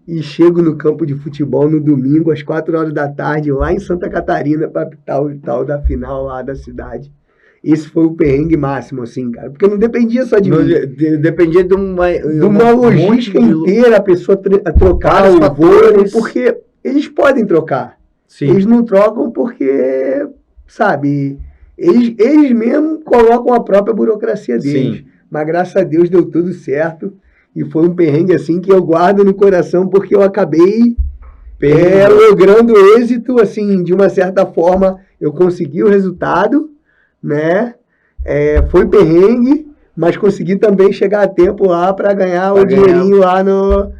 e chego no campo de futebol no domingo, às 4 horas da tarde, lá em Santa Catarina, para apitar o tal da final lá da cidade. Esse foi o perrengue máximo, assim, cara. Porque não dependia só de mim. Dependia de uma logística inteira, a pessoa trocar o voo, porque eles podem trocar. Sim. Eles não trocam porque, sabe, eles mesmo colocam a própria burocracia deles. Sim. Mas graças a Deus deu tudo certo. E foi um perrengue, assim, que eu guardo no coração, porque eu acabei logrando êxito, assim, de uma certa forma, eu consegui o resultado, né? Foi perrengue, mas consegui também chegar a tempo lá para ganhar o dinheirinho lá no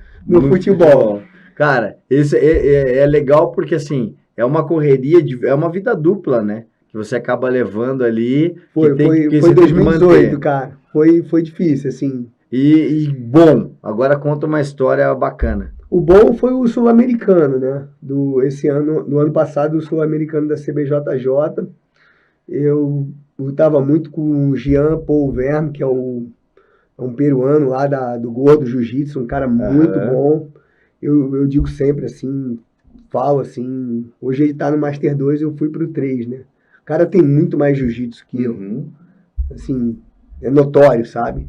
futebol. Cara, isso é legal porque, assim, é uma correria, é uma vida dupla, né? Que você acaba levando ali. Foi 2018, cara. Foi difícil, assim. E bom, agora conta uma história bacana. O bom foi o Sul-Americano, né? Do ano passado, o Sul-Americano da CBJJ. Eu lutava muito com o Jean Paul Verme, que é um peruano lá do Gordo Jiu-Jitsu, um cara muito bom. Eu digo sempre assim, falo assim, hoje ele tá no Master 2, eu fui pro 3, né? O cara tem muito mais Jiu-Jitsu que eu. Assim, é notório, sabe?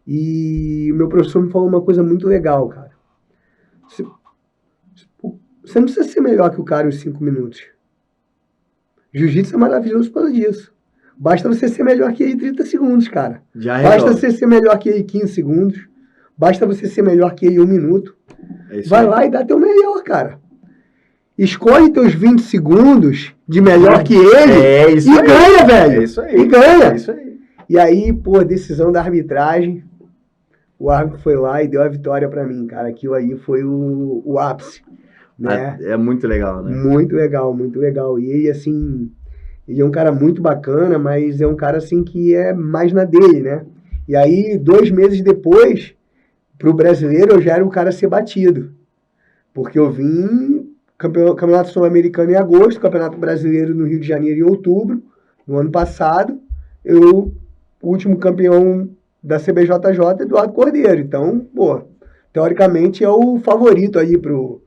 E o meu professor me falou uma coisa muito legal, cara. Você não precisa ser melhor que o cara em 5 minutos. Jiu-Jitsu é maravilhoso por causa disso. Basta você ser melhor que ele em 30 segundos, cara. Basta você ser melhor que ele em 15 segundos. Basta você ser melhor que ele em 1 minuto. Vai lá e dá teu melhor, cara. Escolhe teus 20 segundos de melhor que ele e ganha, velho. É isso aí. E ganha. É isso aí. E aí, pô, decisão da arbitragem. O árbitro foi lá e deu a vitória pra mim, cara. Aquilo aí foi o ápice, né? É muito legal, né? Muito legal, muito legal. E ele, assim, ele é um cara muito bacana, mas é um cara, assim, que é mais na dele, né? E aí, 2 meses depois, pro brasileiro, eu já era um cara a ser batido. Porque eu vim Campeonato Sul-Americano em agosto, Campeonato Brasileiro no Rio de Janeiro em outubro, no ano passado. O último campeão da CBJJ, Eduardo Cordeiro. Então, pô, teoricamente é o favorito aí pro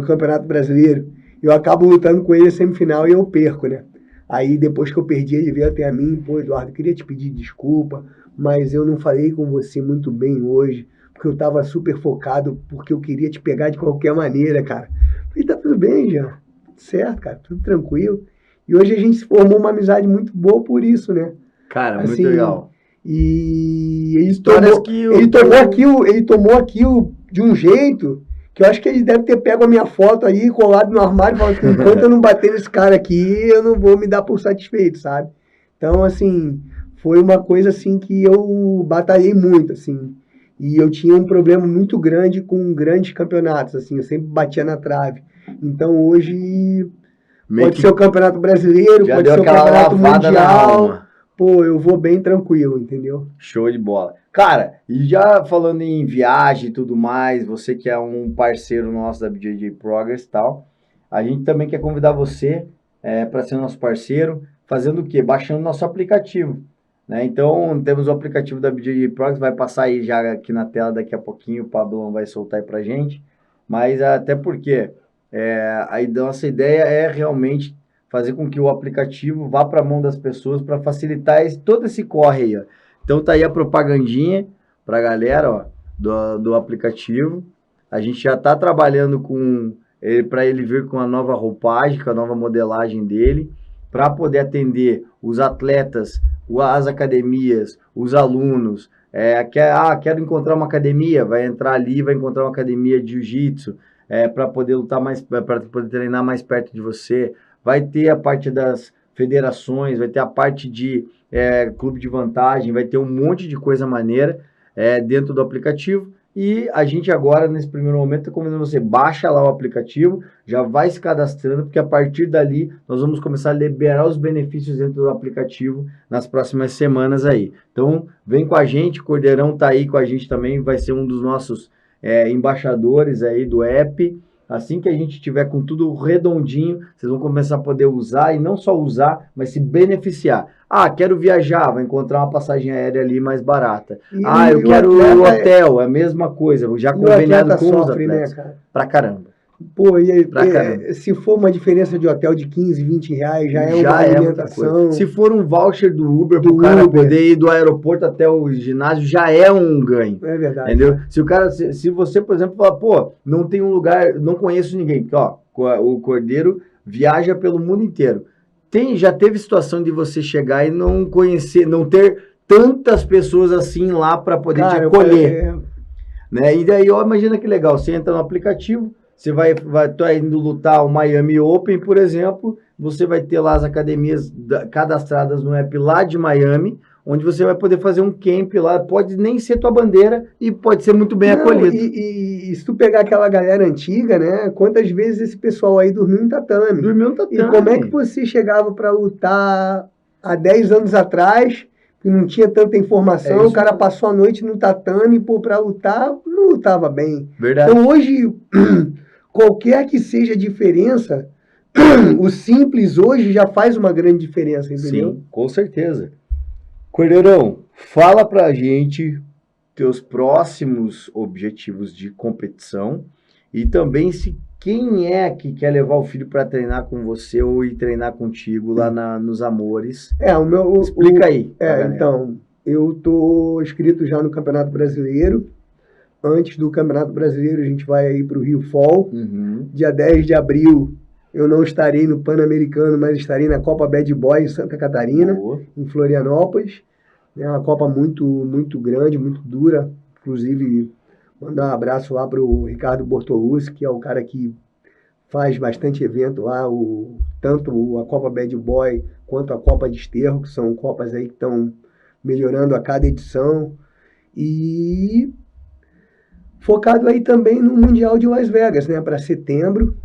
Campeonato Brasileiro. Eu acabo lutando com ele na semifinal e eu perco, né? Aí, depois que eu perdi, ele veio até a mim, pô, Eduardo, queria te pedir desculpa, mas eu não falei com você muito bem hoje, porque eu tava super focado, porque eu queria te pegar de qualquer maneira, cara. Eu falei, tá tudo bem, Jean, tudo certo, cara, tudo tranquilo. E hoje a gente se formou uma amizade muito boa por isso, né? Cara, assim, muito legal. E ele tomou aquilo de um jeito que eu acho que ele deve ter pego a minha foto aí, colado no armário, falando que enquanto eu não bater nesse cara aqui, eu não vou me dar por satisfeito, sabe? Então, assim, foi uma coisa assim que eu batalhei muito, assim. E eu tinha um problema muito grande com grandes campeonatos, assim, eu sempre batia na trave. Então, hoje Pode ser o Campeonato Brasileiro, já pode deu ser o aquela Campeonato lavada na Mundial. alma. Pô, eu vou bem tranquilo, entendeu? Show de bola. Cara, e já falando em viagem e tudo mais, você que é um parceiro nosso da BJJ Progress e tal, a gente também quer convidar você para ser nosso parceiro, fazendo o quê? Baixando nosso aplicativo, né? Então, temos o aplicativo da BJJ Progress, vai passar aí já aqui na tela daqui a pouquinho, o Pablão vai soltar aí pra gente, mas até porque a nossa ideia é realmente fazer com que o aplicativo vá para a mão das pessoas para facilitar todo esse corre aí, ó. Então tá aí a propagandinha para a galera, ó, do aplicativo. A gente já está trabalhando com ele para ele vir com a nova roupagem, com a nova modelagem dele, para poder atender os atletas, as academias, os alunos. Quero encontrar uma academia, vai entrar ali, vai encontrar uma academia de jiu-jitsu, para poder lutar mais, para poder treinar mais perto de você. Vai ter a parte das federações, vai ter a parte de clube de vantagem, vai ter um monte de coisa maneira dentro do aplicativo. E a gente agora, nesse primeiro momento, como você baixa lá o aplicativo, já vai se cadastrando, porque a partir dali nós vamos começar a liberar os benefícios dentro do aplicativo nas próximas semanas aí. Então, vem com a gente, o Cordeirão tá aí com a gente também, vai ser um dos nossos embaixadores aí do app. Assim que a gente tiver com tudo redondinho, vocês vão começar a poder usar, e não só usar, mas se beneficiar. Quero viajar, vai encontrar uma passagem aérea ali mais barata. Eu quero o hotel, é a mesma coisa, já conveniado com os atletas. Né, pra caramba. Pô, se for uma diferença de hotel de 15, 20 reais, já é uma alimentação. Se for um voucher do Uber pro cara poder ir do aeroporto até o ginásio, já é um ganho. É verdade. Entendeu? Se você, por exemplo, falar, pô, não tem um lugar, não conheço ninguém, porque, ó, o Cordeiro viaja pelo mundo inteiro. Já teve situação de você chegar e não conhecer, não ter tantas pessoas assim lá para poder te acolher. Né? E daí, ó, imagina que legal, você entra no aplicativo, você vai indo lutar o Miami Open, por exemplo, você vai ter lá as academias cadastradas no app lá de Miami, onde você vai poder fazer um camp lá, pode nem ser tua bandeira e pode ser muito bem acolhido. E se tu pegar aquela galera antiga, né, quantas vezes esse pessoal aí dormiu no tatame? Dormiu no tatame. E como é que você chegava para lutar há 10 anos atrás, que não tinha tanta informação, o cara passou a noite no tatame, para lutar, não lutava bem. Verdade. Então hoje, qualquer que seja a diferença, o simples hoje já faz uma grande diferença, entendeu? Sim, com certeza. Cordeirão, fala pra gente teus próximos objetivos de competição e também se quem é que quer levar o filho para treinar com você ou ir treinar contigo lá nos Amores. Explica aí. Então, eu tô inscrito já no Campeonato Brasileiro. Antes do Campeonato Brasileiro, a gente vai aí para o Rio Fall. Dia 10 de abril, eu não estarei no Pan-Americano, mas estarei na Copa Bad Boy em Santa Catarina, em Florianópolis. É uma Copa muito, muito grande, muito dura. Inclusive, mandar um abraço lá para o Ricardo Bortolucci, que é o cara que faz bastante evento lá, tanto a Copa Bad Boy quanto a Copa de Esterro, que são copas aí que estão melhorando a cada edição. E focado aí também no Mundial de Las Vegas, né, para setembro.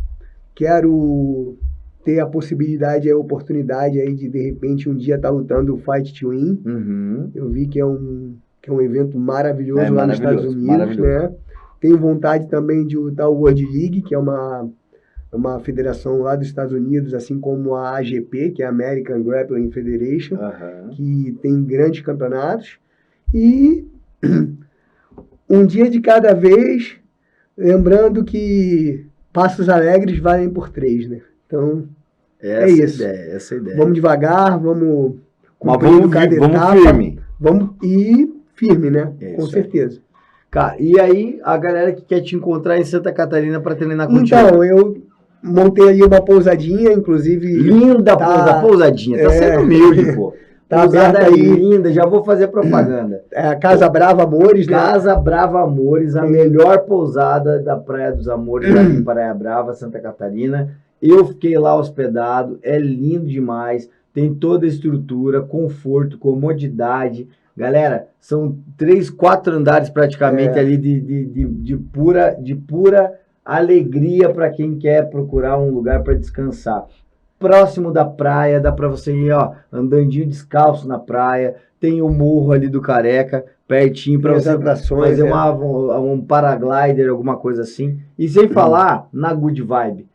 Quero ter a possibilidade, a oportunidade aí de repente, um dia estar lutando o Fight to Win. Eu vi que é um evento maravilhoso lá nos Estados Unidos, né? Tenho vontade também de lutar o World League, que é uma federação lá dos Estados Unidos, assim como a AGP, que é a American Grappling Federation, que tem grandes campeonatos. E um dia de cada vez, lembrando que passos alegres valem por 3, né? Então, é isso. Essa é a ideia. Vamos devagar, vamos firme. Vamos ir firme, né? Com certeza. Cara, e aí, a galera que quer te encontrar em Santa Catarina para treinar contigo? Então, eu montei ali uma pousadinha, inclusive... Linda pousadinha, tá sendo humilde, pô. Tá aberta aí. Linda, já vou fazer propaganda. É a Casa Brava Amores, né? Casa Brava Amores, a melhor pousada da Praia dos Amores, ali em Praia Brava, Santa Catarina. Eu fiquei lá hospedado, é lindo demais, tem toda a estrutura, conforto, comodidade. Galera, são 3, 4 andares praticamente ali de pura alegria para quem quer procurar um lugar para descansar. próximo da praia, dá para você ir, ó, andandinho descalço na praia. Tem o morro ali do Careca, pertinho, para você fazer um paraglider, alguma coisa assim. E sem falar na Good Vibe.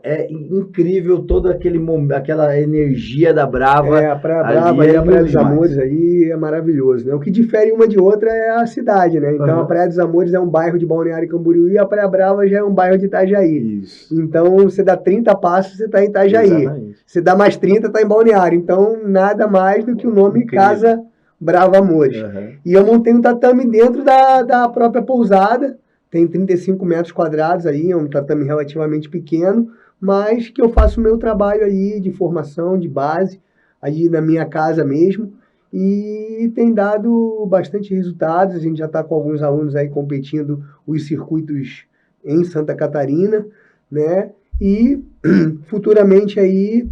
É incrível todo aquela energia da Brava. A Praia Brava e a Praia dos Amores aí é maravilhoso, né? O que difere uma de outra é a cidade, né? Então a Praia dos Amores é um bairro de Balneário Camboriú e a Praia Brava já é um bairro de Itajaí. Isso. Então você dá 30 passos, você está em Itajaí. Exatamente. Você dá mais 30, está em Balneário. Então nada mais do que o nome Casa Brava Amores. E eu montei um tatame dentro da própria pousada. Tem 35 metros quadrados aí, é um tatame relativamente pequeno, mas que eu faço o meu trabalho aí de formação, de base, aí na minha casa mesmo, e tem dado bastante resultados. A gente já está com alguns alunos aí competindo os circuitos em Santa Catarina, né? E futuramente aí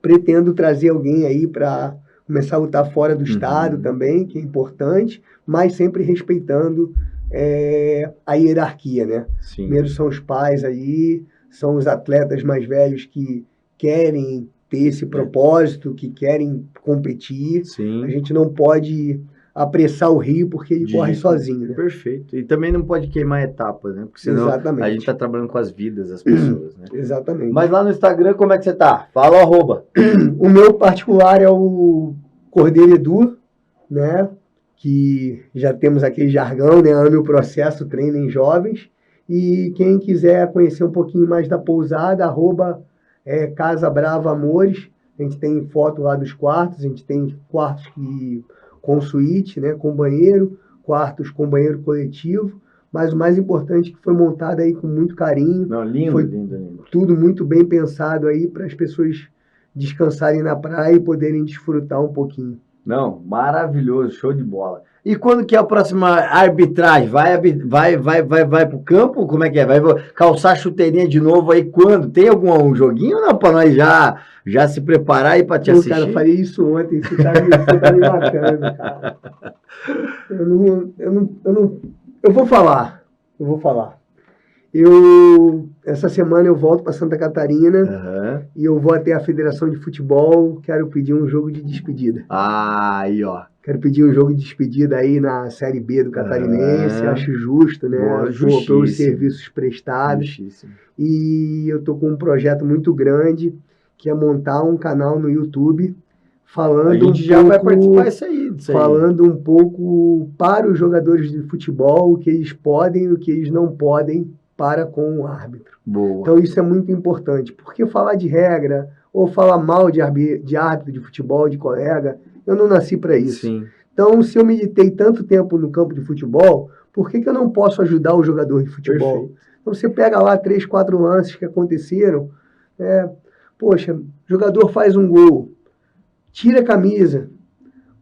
pretendo trazer alguém aí para começar a lutar fora do estado também, que é importante, mas sempre respeitando a hierarquia, né? Sim. Primeiro são os pais aí, são os atletas mais velhos que querem ter esse propósito, que querem competir. Sim. A gente não pode apressar o rio porque ele corre sozinho, né? Perfeito. E também não pode queimar etapas, né? Porque senão a gente está trabalhando com as vidas das pessoas, né? Exatamente. Mas lá no Instagram, como é que você tá? Fala o arroba. O meu particular é o Cordeiro Edu, né? Que já temos aquele jargão, né? Ame o processo, treinem jovens. E quem quiser conhecer um pouquinho mais da pousada, arroba Casa Brava Amores. A gente tem foto lá dos quartos, a gente tem quartos com suíte, né? Com banheiro, quartos com banheiro coletivo. Mas o mais importante é que foi montado aí com muito carinho. Não, lindo, foi lindo. Tudo muito bem pensado aí para as pessoas descansarem na praia e poderem desfrutar um pouquinho. Não, maravilhoso, show de bola. E quando que é a próxima arbitragem? Vai pro campo? Como é que é? Vai calçar chuteirinha de novo aí quando? Tem algum joguinho ou não? Pra nós já se preparar aí pra te assistir? Cara, eu falei isso ontem, você tá me matando, cara. Eu vou falar. Essa semana eu volto para Santa Catarina e eu vou até a Federação de Futebol, quero pedir um jogo de despedida. Aí, ó. Quero pedir um jogo de despedida aí na Série B do Catarinense, acho justo, né? Pelos serviços prestados. Justíssimo. E eu tô com um projeto muito grande, que é montar um canal no YouTube, falando a gente já vai participar disso aí. Falando um pouco para os jogadores de futebol, o que eles podem e o que eles não podem para com o árbitro. Boa. Então isso é muito importante, porque falar de regra ou falar mal de árbitro de futebol, de colega, eu não nasci para isso. Sim. Então, se eu meditei tanto tempo no campo de futebol, por que eu não posso ajudar o jogador de futebol? Perfeito. Então você pega lá 3, 4 lances que aconteceram, poxa, o jogador faz um gol, tira a camisa.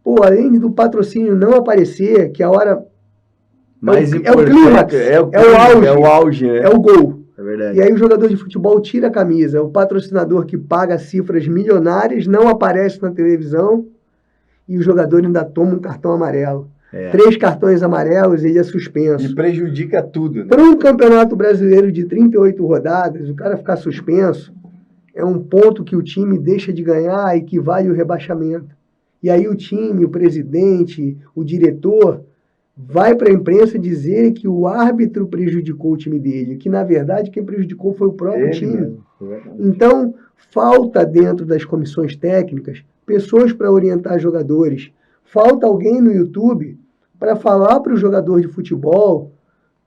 Pô, além do patrocínio não aparecer, que a hora... É o clímax, é o auge, né? É o gol. É verdade. E aí o jogador de futebol tira a camisa, o patrocinador que paga cifras milionárias não aparece na televisão e o jogador ainda toma um cartão amarelo. 3 cartões amarelos, ele é suspenso. E prejudica tudo, né? Para um campeonato brasileiro de 38 rodadas, o cara ficar suspenso é um ponto que o time deixa de ganhar, equivale ao rebaixamento. E aí o time, o presidente, o diretor, vai para a imprensa dizer que o árbitro prejudicou o time dele, que na verdade quem prejudicou foi o próprio time. Então, falta dentro das comissões técnicas pessoas para orientar jogadores. Falta alguém no YouTube para falar para o jogador de futebol,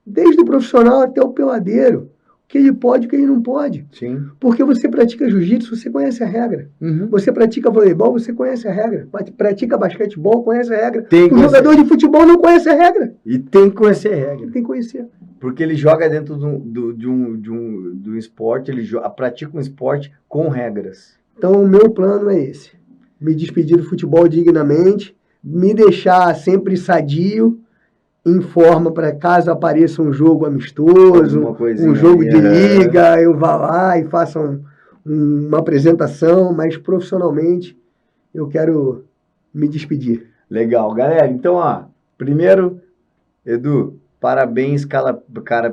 desde o profissional até o peladeiro, o que ele pode e o que ele não pode. Sim. Porque você pratica jiu-jitsu, você conhece a regra. Você pratica voleibol, você conhece a regra. Pratica basquetebol, conhece a regra. O jogador de futebol não conhece a regra. E tem que conhecer a regra. Tem que conhecer. Porque ele joga dentro de um esporte, ele pratica um esporte com regras. Então o meu plano é esse. Me despedir do futebol dignamente, me deixar sempre sadio, em forma para caso apareça um jogo amistoso, um jogo de liga, eu vá lá e faça uma apresentação, mas profissionalmente eu quero me despedir. Legal, galera. Então, primeiro, Edu, parabéns, cara,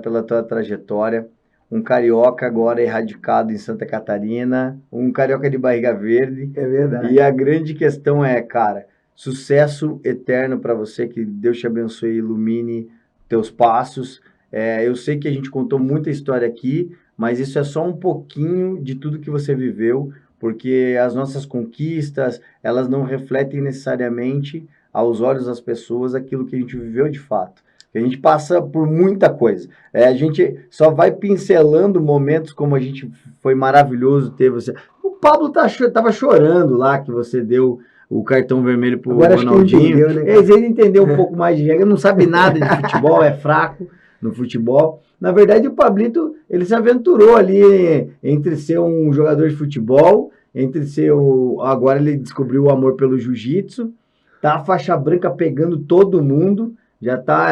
pela tua trajetória. um carioca agora erradicado em Santa Catarina, um carioca de barriga verde. É verdade. E a grande questão é, cara, sucesso eterno para você, que Deus te abençoe e ilumine teus passos. Eu sei que a gente contou muita história aqui, mas isso é só um pouquinho de tudo que você viveu, porque as nossas conquistas, elas não refletem necessariamente aos olhos das pessoas aquilo que a gente viveu de fato. A gente passa por muita coisa. A gente só vai pincelando momentos como a gente foi maravilhoso ter você. O Pablo tava chorando lá que você deu o cartão vermelho pro Ronaldinho. Ele entendeu um pouco mais de regra, não sabe nada de futebol, é fraco no futebol. Na verdade, o Pablito, ele se aventurou ali entre ser um jogador de futebol, entre ser agora ele descobriu o amor pelo jiu-jitsu, tá a faixa branca pegando todo mundo, já tá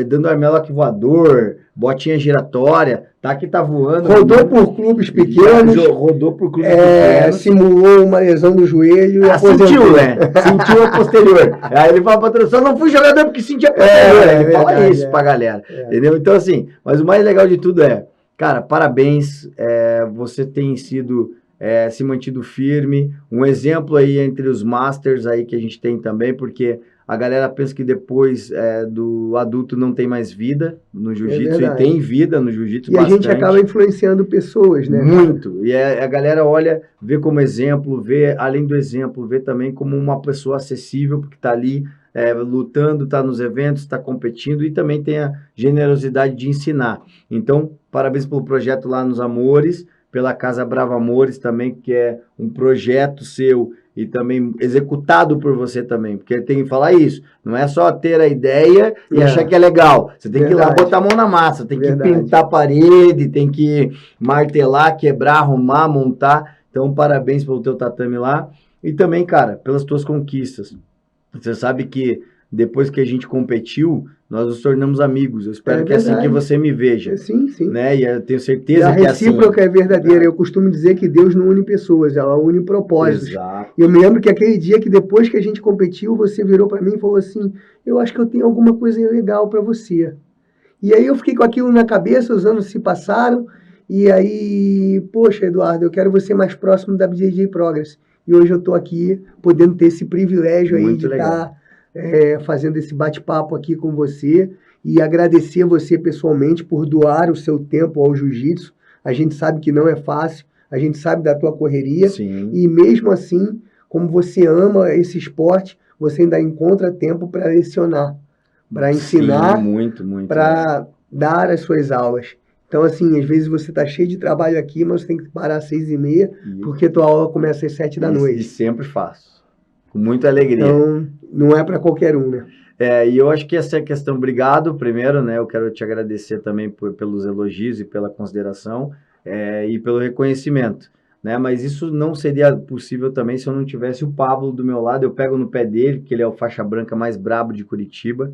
dando armlock voador, botinha giratória, tá que tá voando. Rodou por clubes pequenos. Rodou por clubes pequenos. Simulou uma lesão do joelho e sentiu, né? Sentiu a posterior. Aí ele fala pra só não fui jogador porque sentia a posterior. Ele fala isso pra galera. Entendeu? Então, assim, mas o mais legal de tudo cara, parabéns. Você tem sido... se mantido firme, um exemplo aí entre os masters aí que a gente tem também, porque a galera pensa que depois do adulto não tem mais vida no jiu-jitsu, e tem vida no jiu-jitsu bastante. E a gente acaba influenciando pessoas, né? Muito, e a galera olha, vê como exemplo, vê além do exemplo, vê também como uma pessoa acessível, porque tá ali lutando, tá nos eventos, tá competindo e também tem a generosidade de ensinar. Então, parabéns pelo projeto lá nos Amores, pela Casa Brava Amores também, que é um projeto seu e também executado por você também, porque tem que falar isso, não é só ter a ideia e achar que é legal, você tem que ir lá botar a mão na massa, tem que pintar a parede, tem que martelar, quebrar, arrumar, montar. Então parabéns pelo teu tatame lá e também, cara, pelas tuas conquistas. Você sabe que depois que a gente competiu, nós nos tornamos amigos. Eu espero que é assim que você me veja. Sim, sim. Né? E eu tenho certeza que a recíproca é verdadeira. Eu costumo dizer que Deus não une pessoas, ela une propósitos. Exato. Eu me lembro que aquele dia que depois que a gente competiu, você virou para mim e falou assim, eu acho que eu tenho alguma coisa legal para você. E aí eu fiquei com aquilo na cabeça, os anos se passaram, e aí, poxa, Eduardo, eu quero você mais próximo da BJJ Progress. E hoje eu estou aqui podendo ter esse privilégio aí de estar fazendo esse bate-papo aqui com você e agradecer você pessoalmente por doar o seu tempo ao jiu-jitsu. A gente sabe que não é fácil, a gente sabe da tua correria. Sim. E mesmo assim, como você ama esse esporte, você ainda encontra tempo para lecionar, para ensinar, para dar as suas aulas. Então, assim, às vezes você está cheio de trabalho aqui, mas você tem que parar às 6h30, porque tua aula começa às 7 da noite. E sempre faço. Com muita alegria. Então, não é para qualquer um, né? E eu acho que essa é a questão. Obrigado, primeiro, né? Eu quero te agradecer também pelos elogios e pela consideração e pelo reconhecimento, né? Mas isso não seria possível também se eu não tivesse o Pablo do meu lado. Eu pego no pé dele, que ele é o faixa branca mais brabo de Curitiba.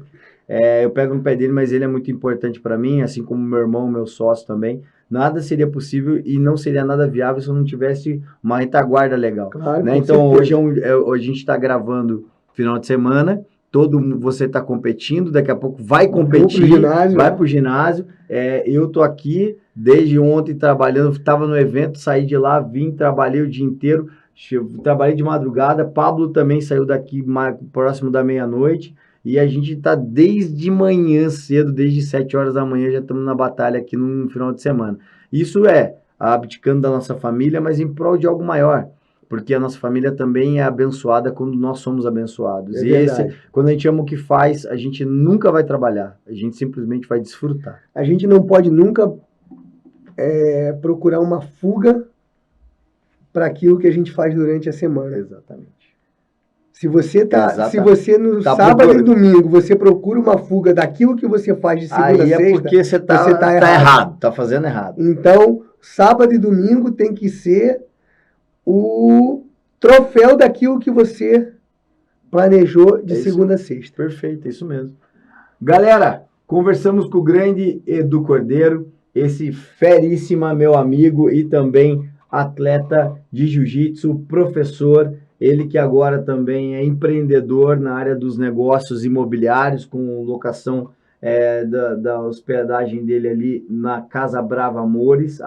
Eu pego no pé dele, mas ele é muito importante para mim, assim como meu irmão, meu sócio também. Nada seria possível e não seria nada viável se eu não tivesse uma retaguarda legal. Claro, né? Então, hoje a gente está gravando final de semana, você está competindo, daqui a pouco vai competir, vai para o ginásio. Eu estou aqui desde ontem trabalhando, estava no evento, saí de lá, vim, trabalhei o dia inteiro, trabalhei de madrugada. Pablo também saiu daqui próximo da meia-noite. E a gente está desde manhã cedo, desde 7 horas da manhã, já estamos na batalha aqui no final de semana. Isso abdicando da nossa família, mas em prol de algo maior. Porque a nossa família também é abençoada quando nós somos abençoados. Quando a gente ama o que faz, a gente nunca vai trabalhar. A gente simplesmente vai desfrutar. A gente não pode nunca procurar uma fuga para aquilo que a gente faz durante a semana. Exatamente. Se você no sábado e domingo você procura uma fuga daquilo que você faz de segunda a sexta, porque você tá errado, tá fazendo errado. Então, sábado e domingo tem que ser o troféu daquilo que você planejou de segunda a sexta. Perfeito, é isso mesmo. Galera, conversamos com o grande Edu Cordeiro, esse feríssima meu amigo e também atleta de jiu-jitsu, professor. Ele que agora também é empreendedor na área dos negócios imobiliários, com locação da hospedagem dele ali na Casa Brava Amores,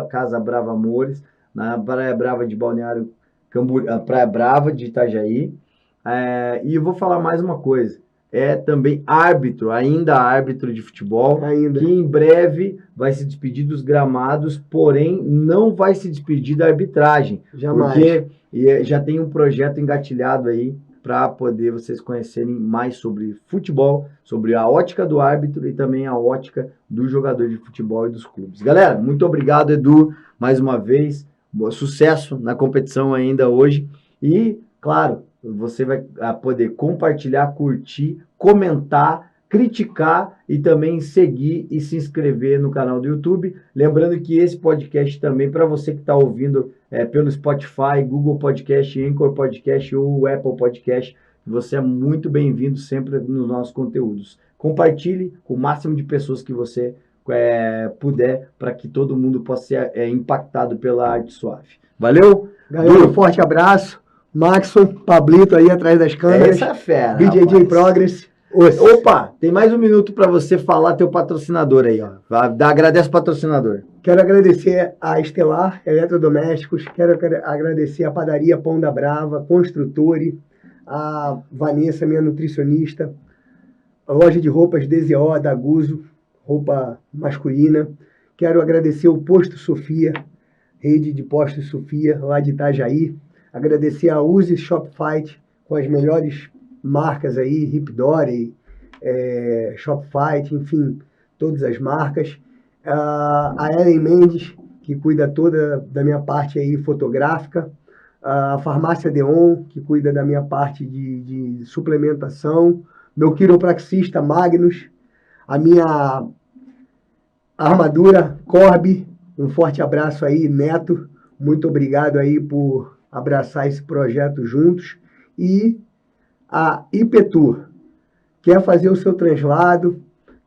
@Casa Brava Amores, na Praia Brava de Balneário Camboriú, Praia Brava de Itajaí. E eu vou falar mais uma coisa. É também ainda árbitro de futebol, que em breve vai se despedir dos gramados, porém não vai se despedir da arbitragem. Jamais. Porque já tem um projeto engatilhado aí para poder vocês conhecerem mais sobre futebol, sobre a ótica do árbitro e também a ótica do jogador de futebol e dos clubes. Galera, muito obrigado, Edu, mais uma vez. Sucesso na competição ainda hoje. E, claro, você vai poder compartilhar, curtir, comentar, criticar e também seguir e se inscrever no canal do YouTube. Lembrando que esse podcast também, para você que está ouvindo pelo Spotify, Google Podcast, Anchor Podcast ou Apple Podcast, você é muito bem-vindo sempre nos nossos conteúdos. Compartilhe com o máximo de pessoas que você puder, para que todo mundo possa ser impactado pela arte suave. Valeu? Galera, um forte abraço. Maxon, Pablito aí atrás das câmeras. Essa é fera. BJJ Progress. Opa, tem mais um minuto para você falar teu patrocinador aí, ó. Agradece o patrocinador. Quero agradecer a Estelar Eletrodomésticos, quero agradecer a Padaria Pão da Brava, Construtore, a Vanessa, minha nutricionista, a loja de roupas DZO, da Guzo, roupa masculina. Quero agradecer o Posto Sofia, rede de postos Sofia, lá de Itajaí. Agradecer a Uzi Shopfight, com as melhores marcas aí, Hipdori, Shopfight, enfim, todas as marcas. A Ellen Mendes, que cuida toda da minha parte aí fotográfica. A Farmácia Deon, que cuida da minha parte de suplementação. Meu quiropraxista Magnus. A minha armadura Corby. Um forte abraço aí, Neto. Muito obrigado aí por abraçar esse projeto juntos. E a IPTour, quer fazer o seu translado,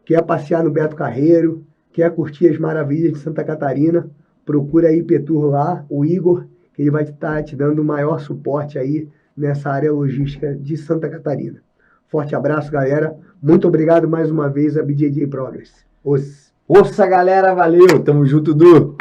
quer passear no Beto Carreiro, quer curtir as maravilhas de Santa Catarina, procura a IPTour lá, o Igor, que ele vai estar te dando o maior suporte aí nessa área logística de Santa Catarina. Forte abraço, galera. Muito obrigado mais uma vez a BJJ Progress. Ouça, galera. Valeu. Tamo junto, Du.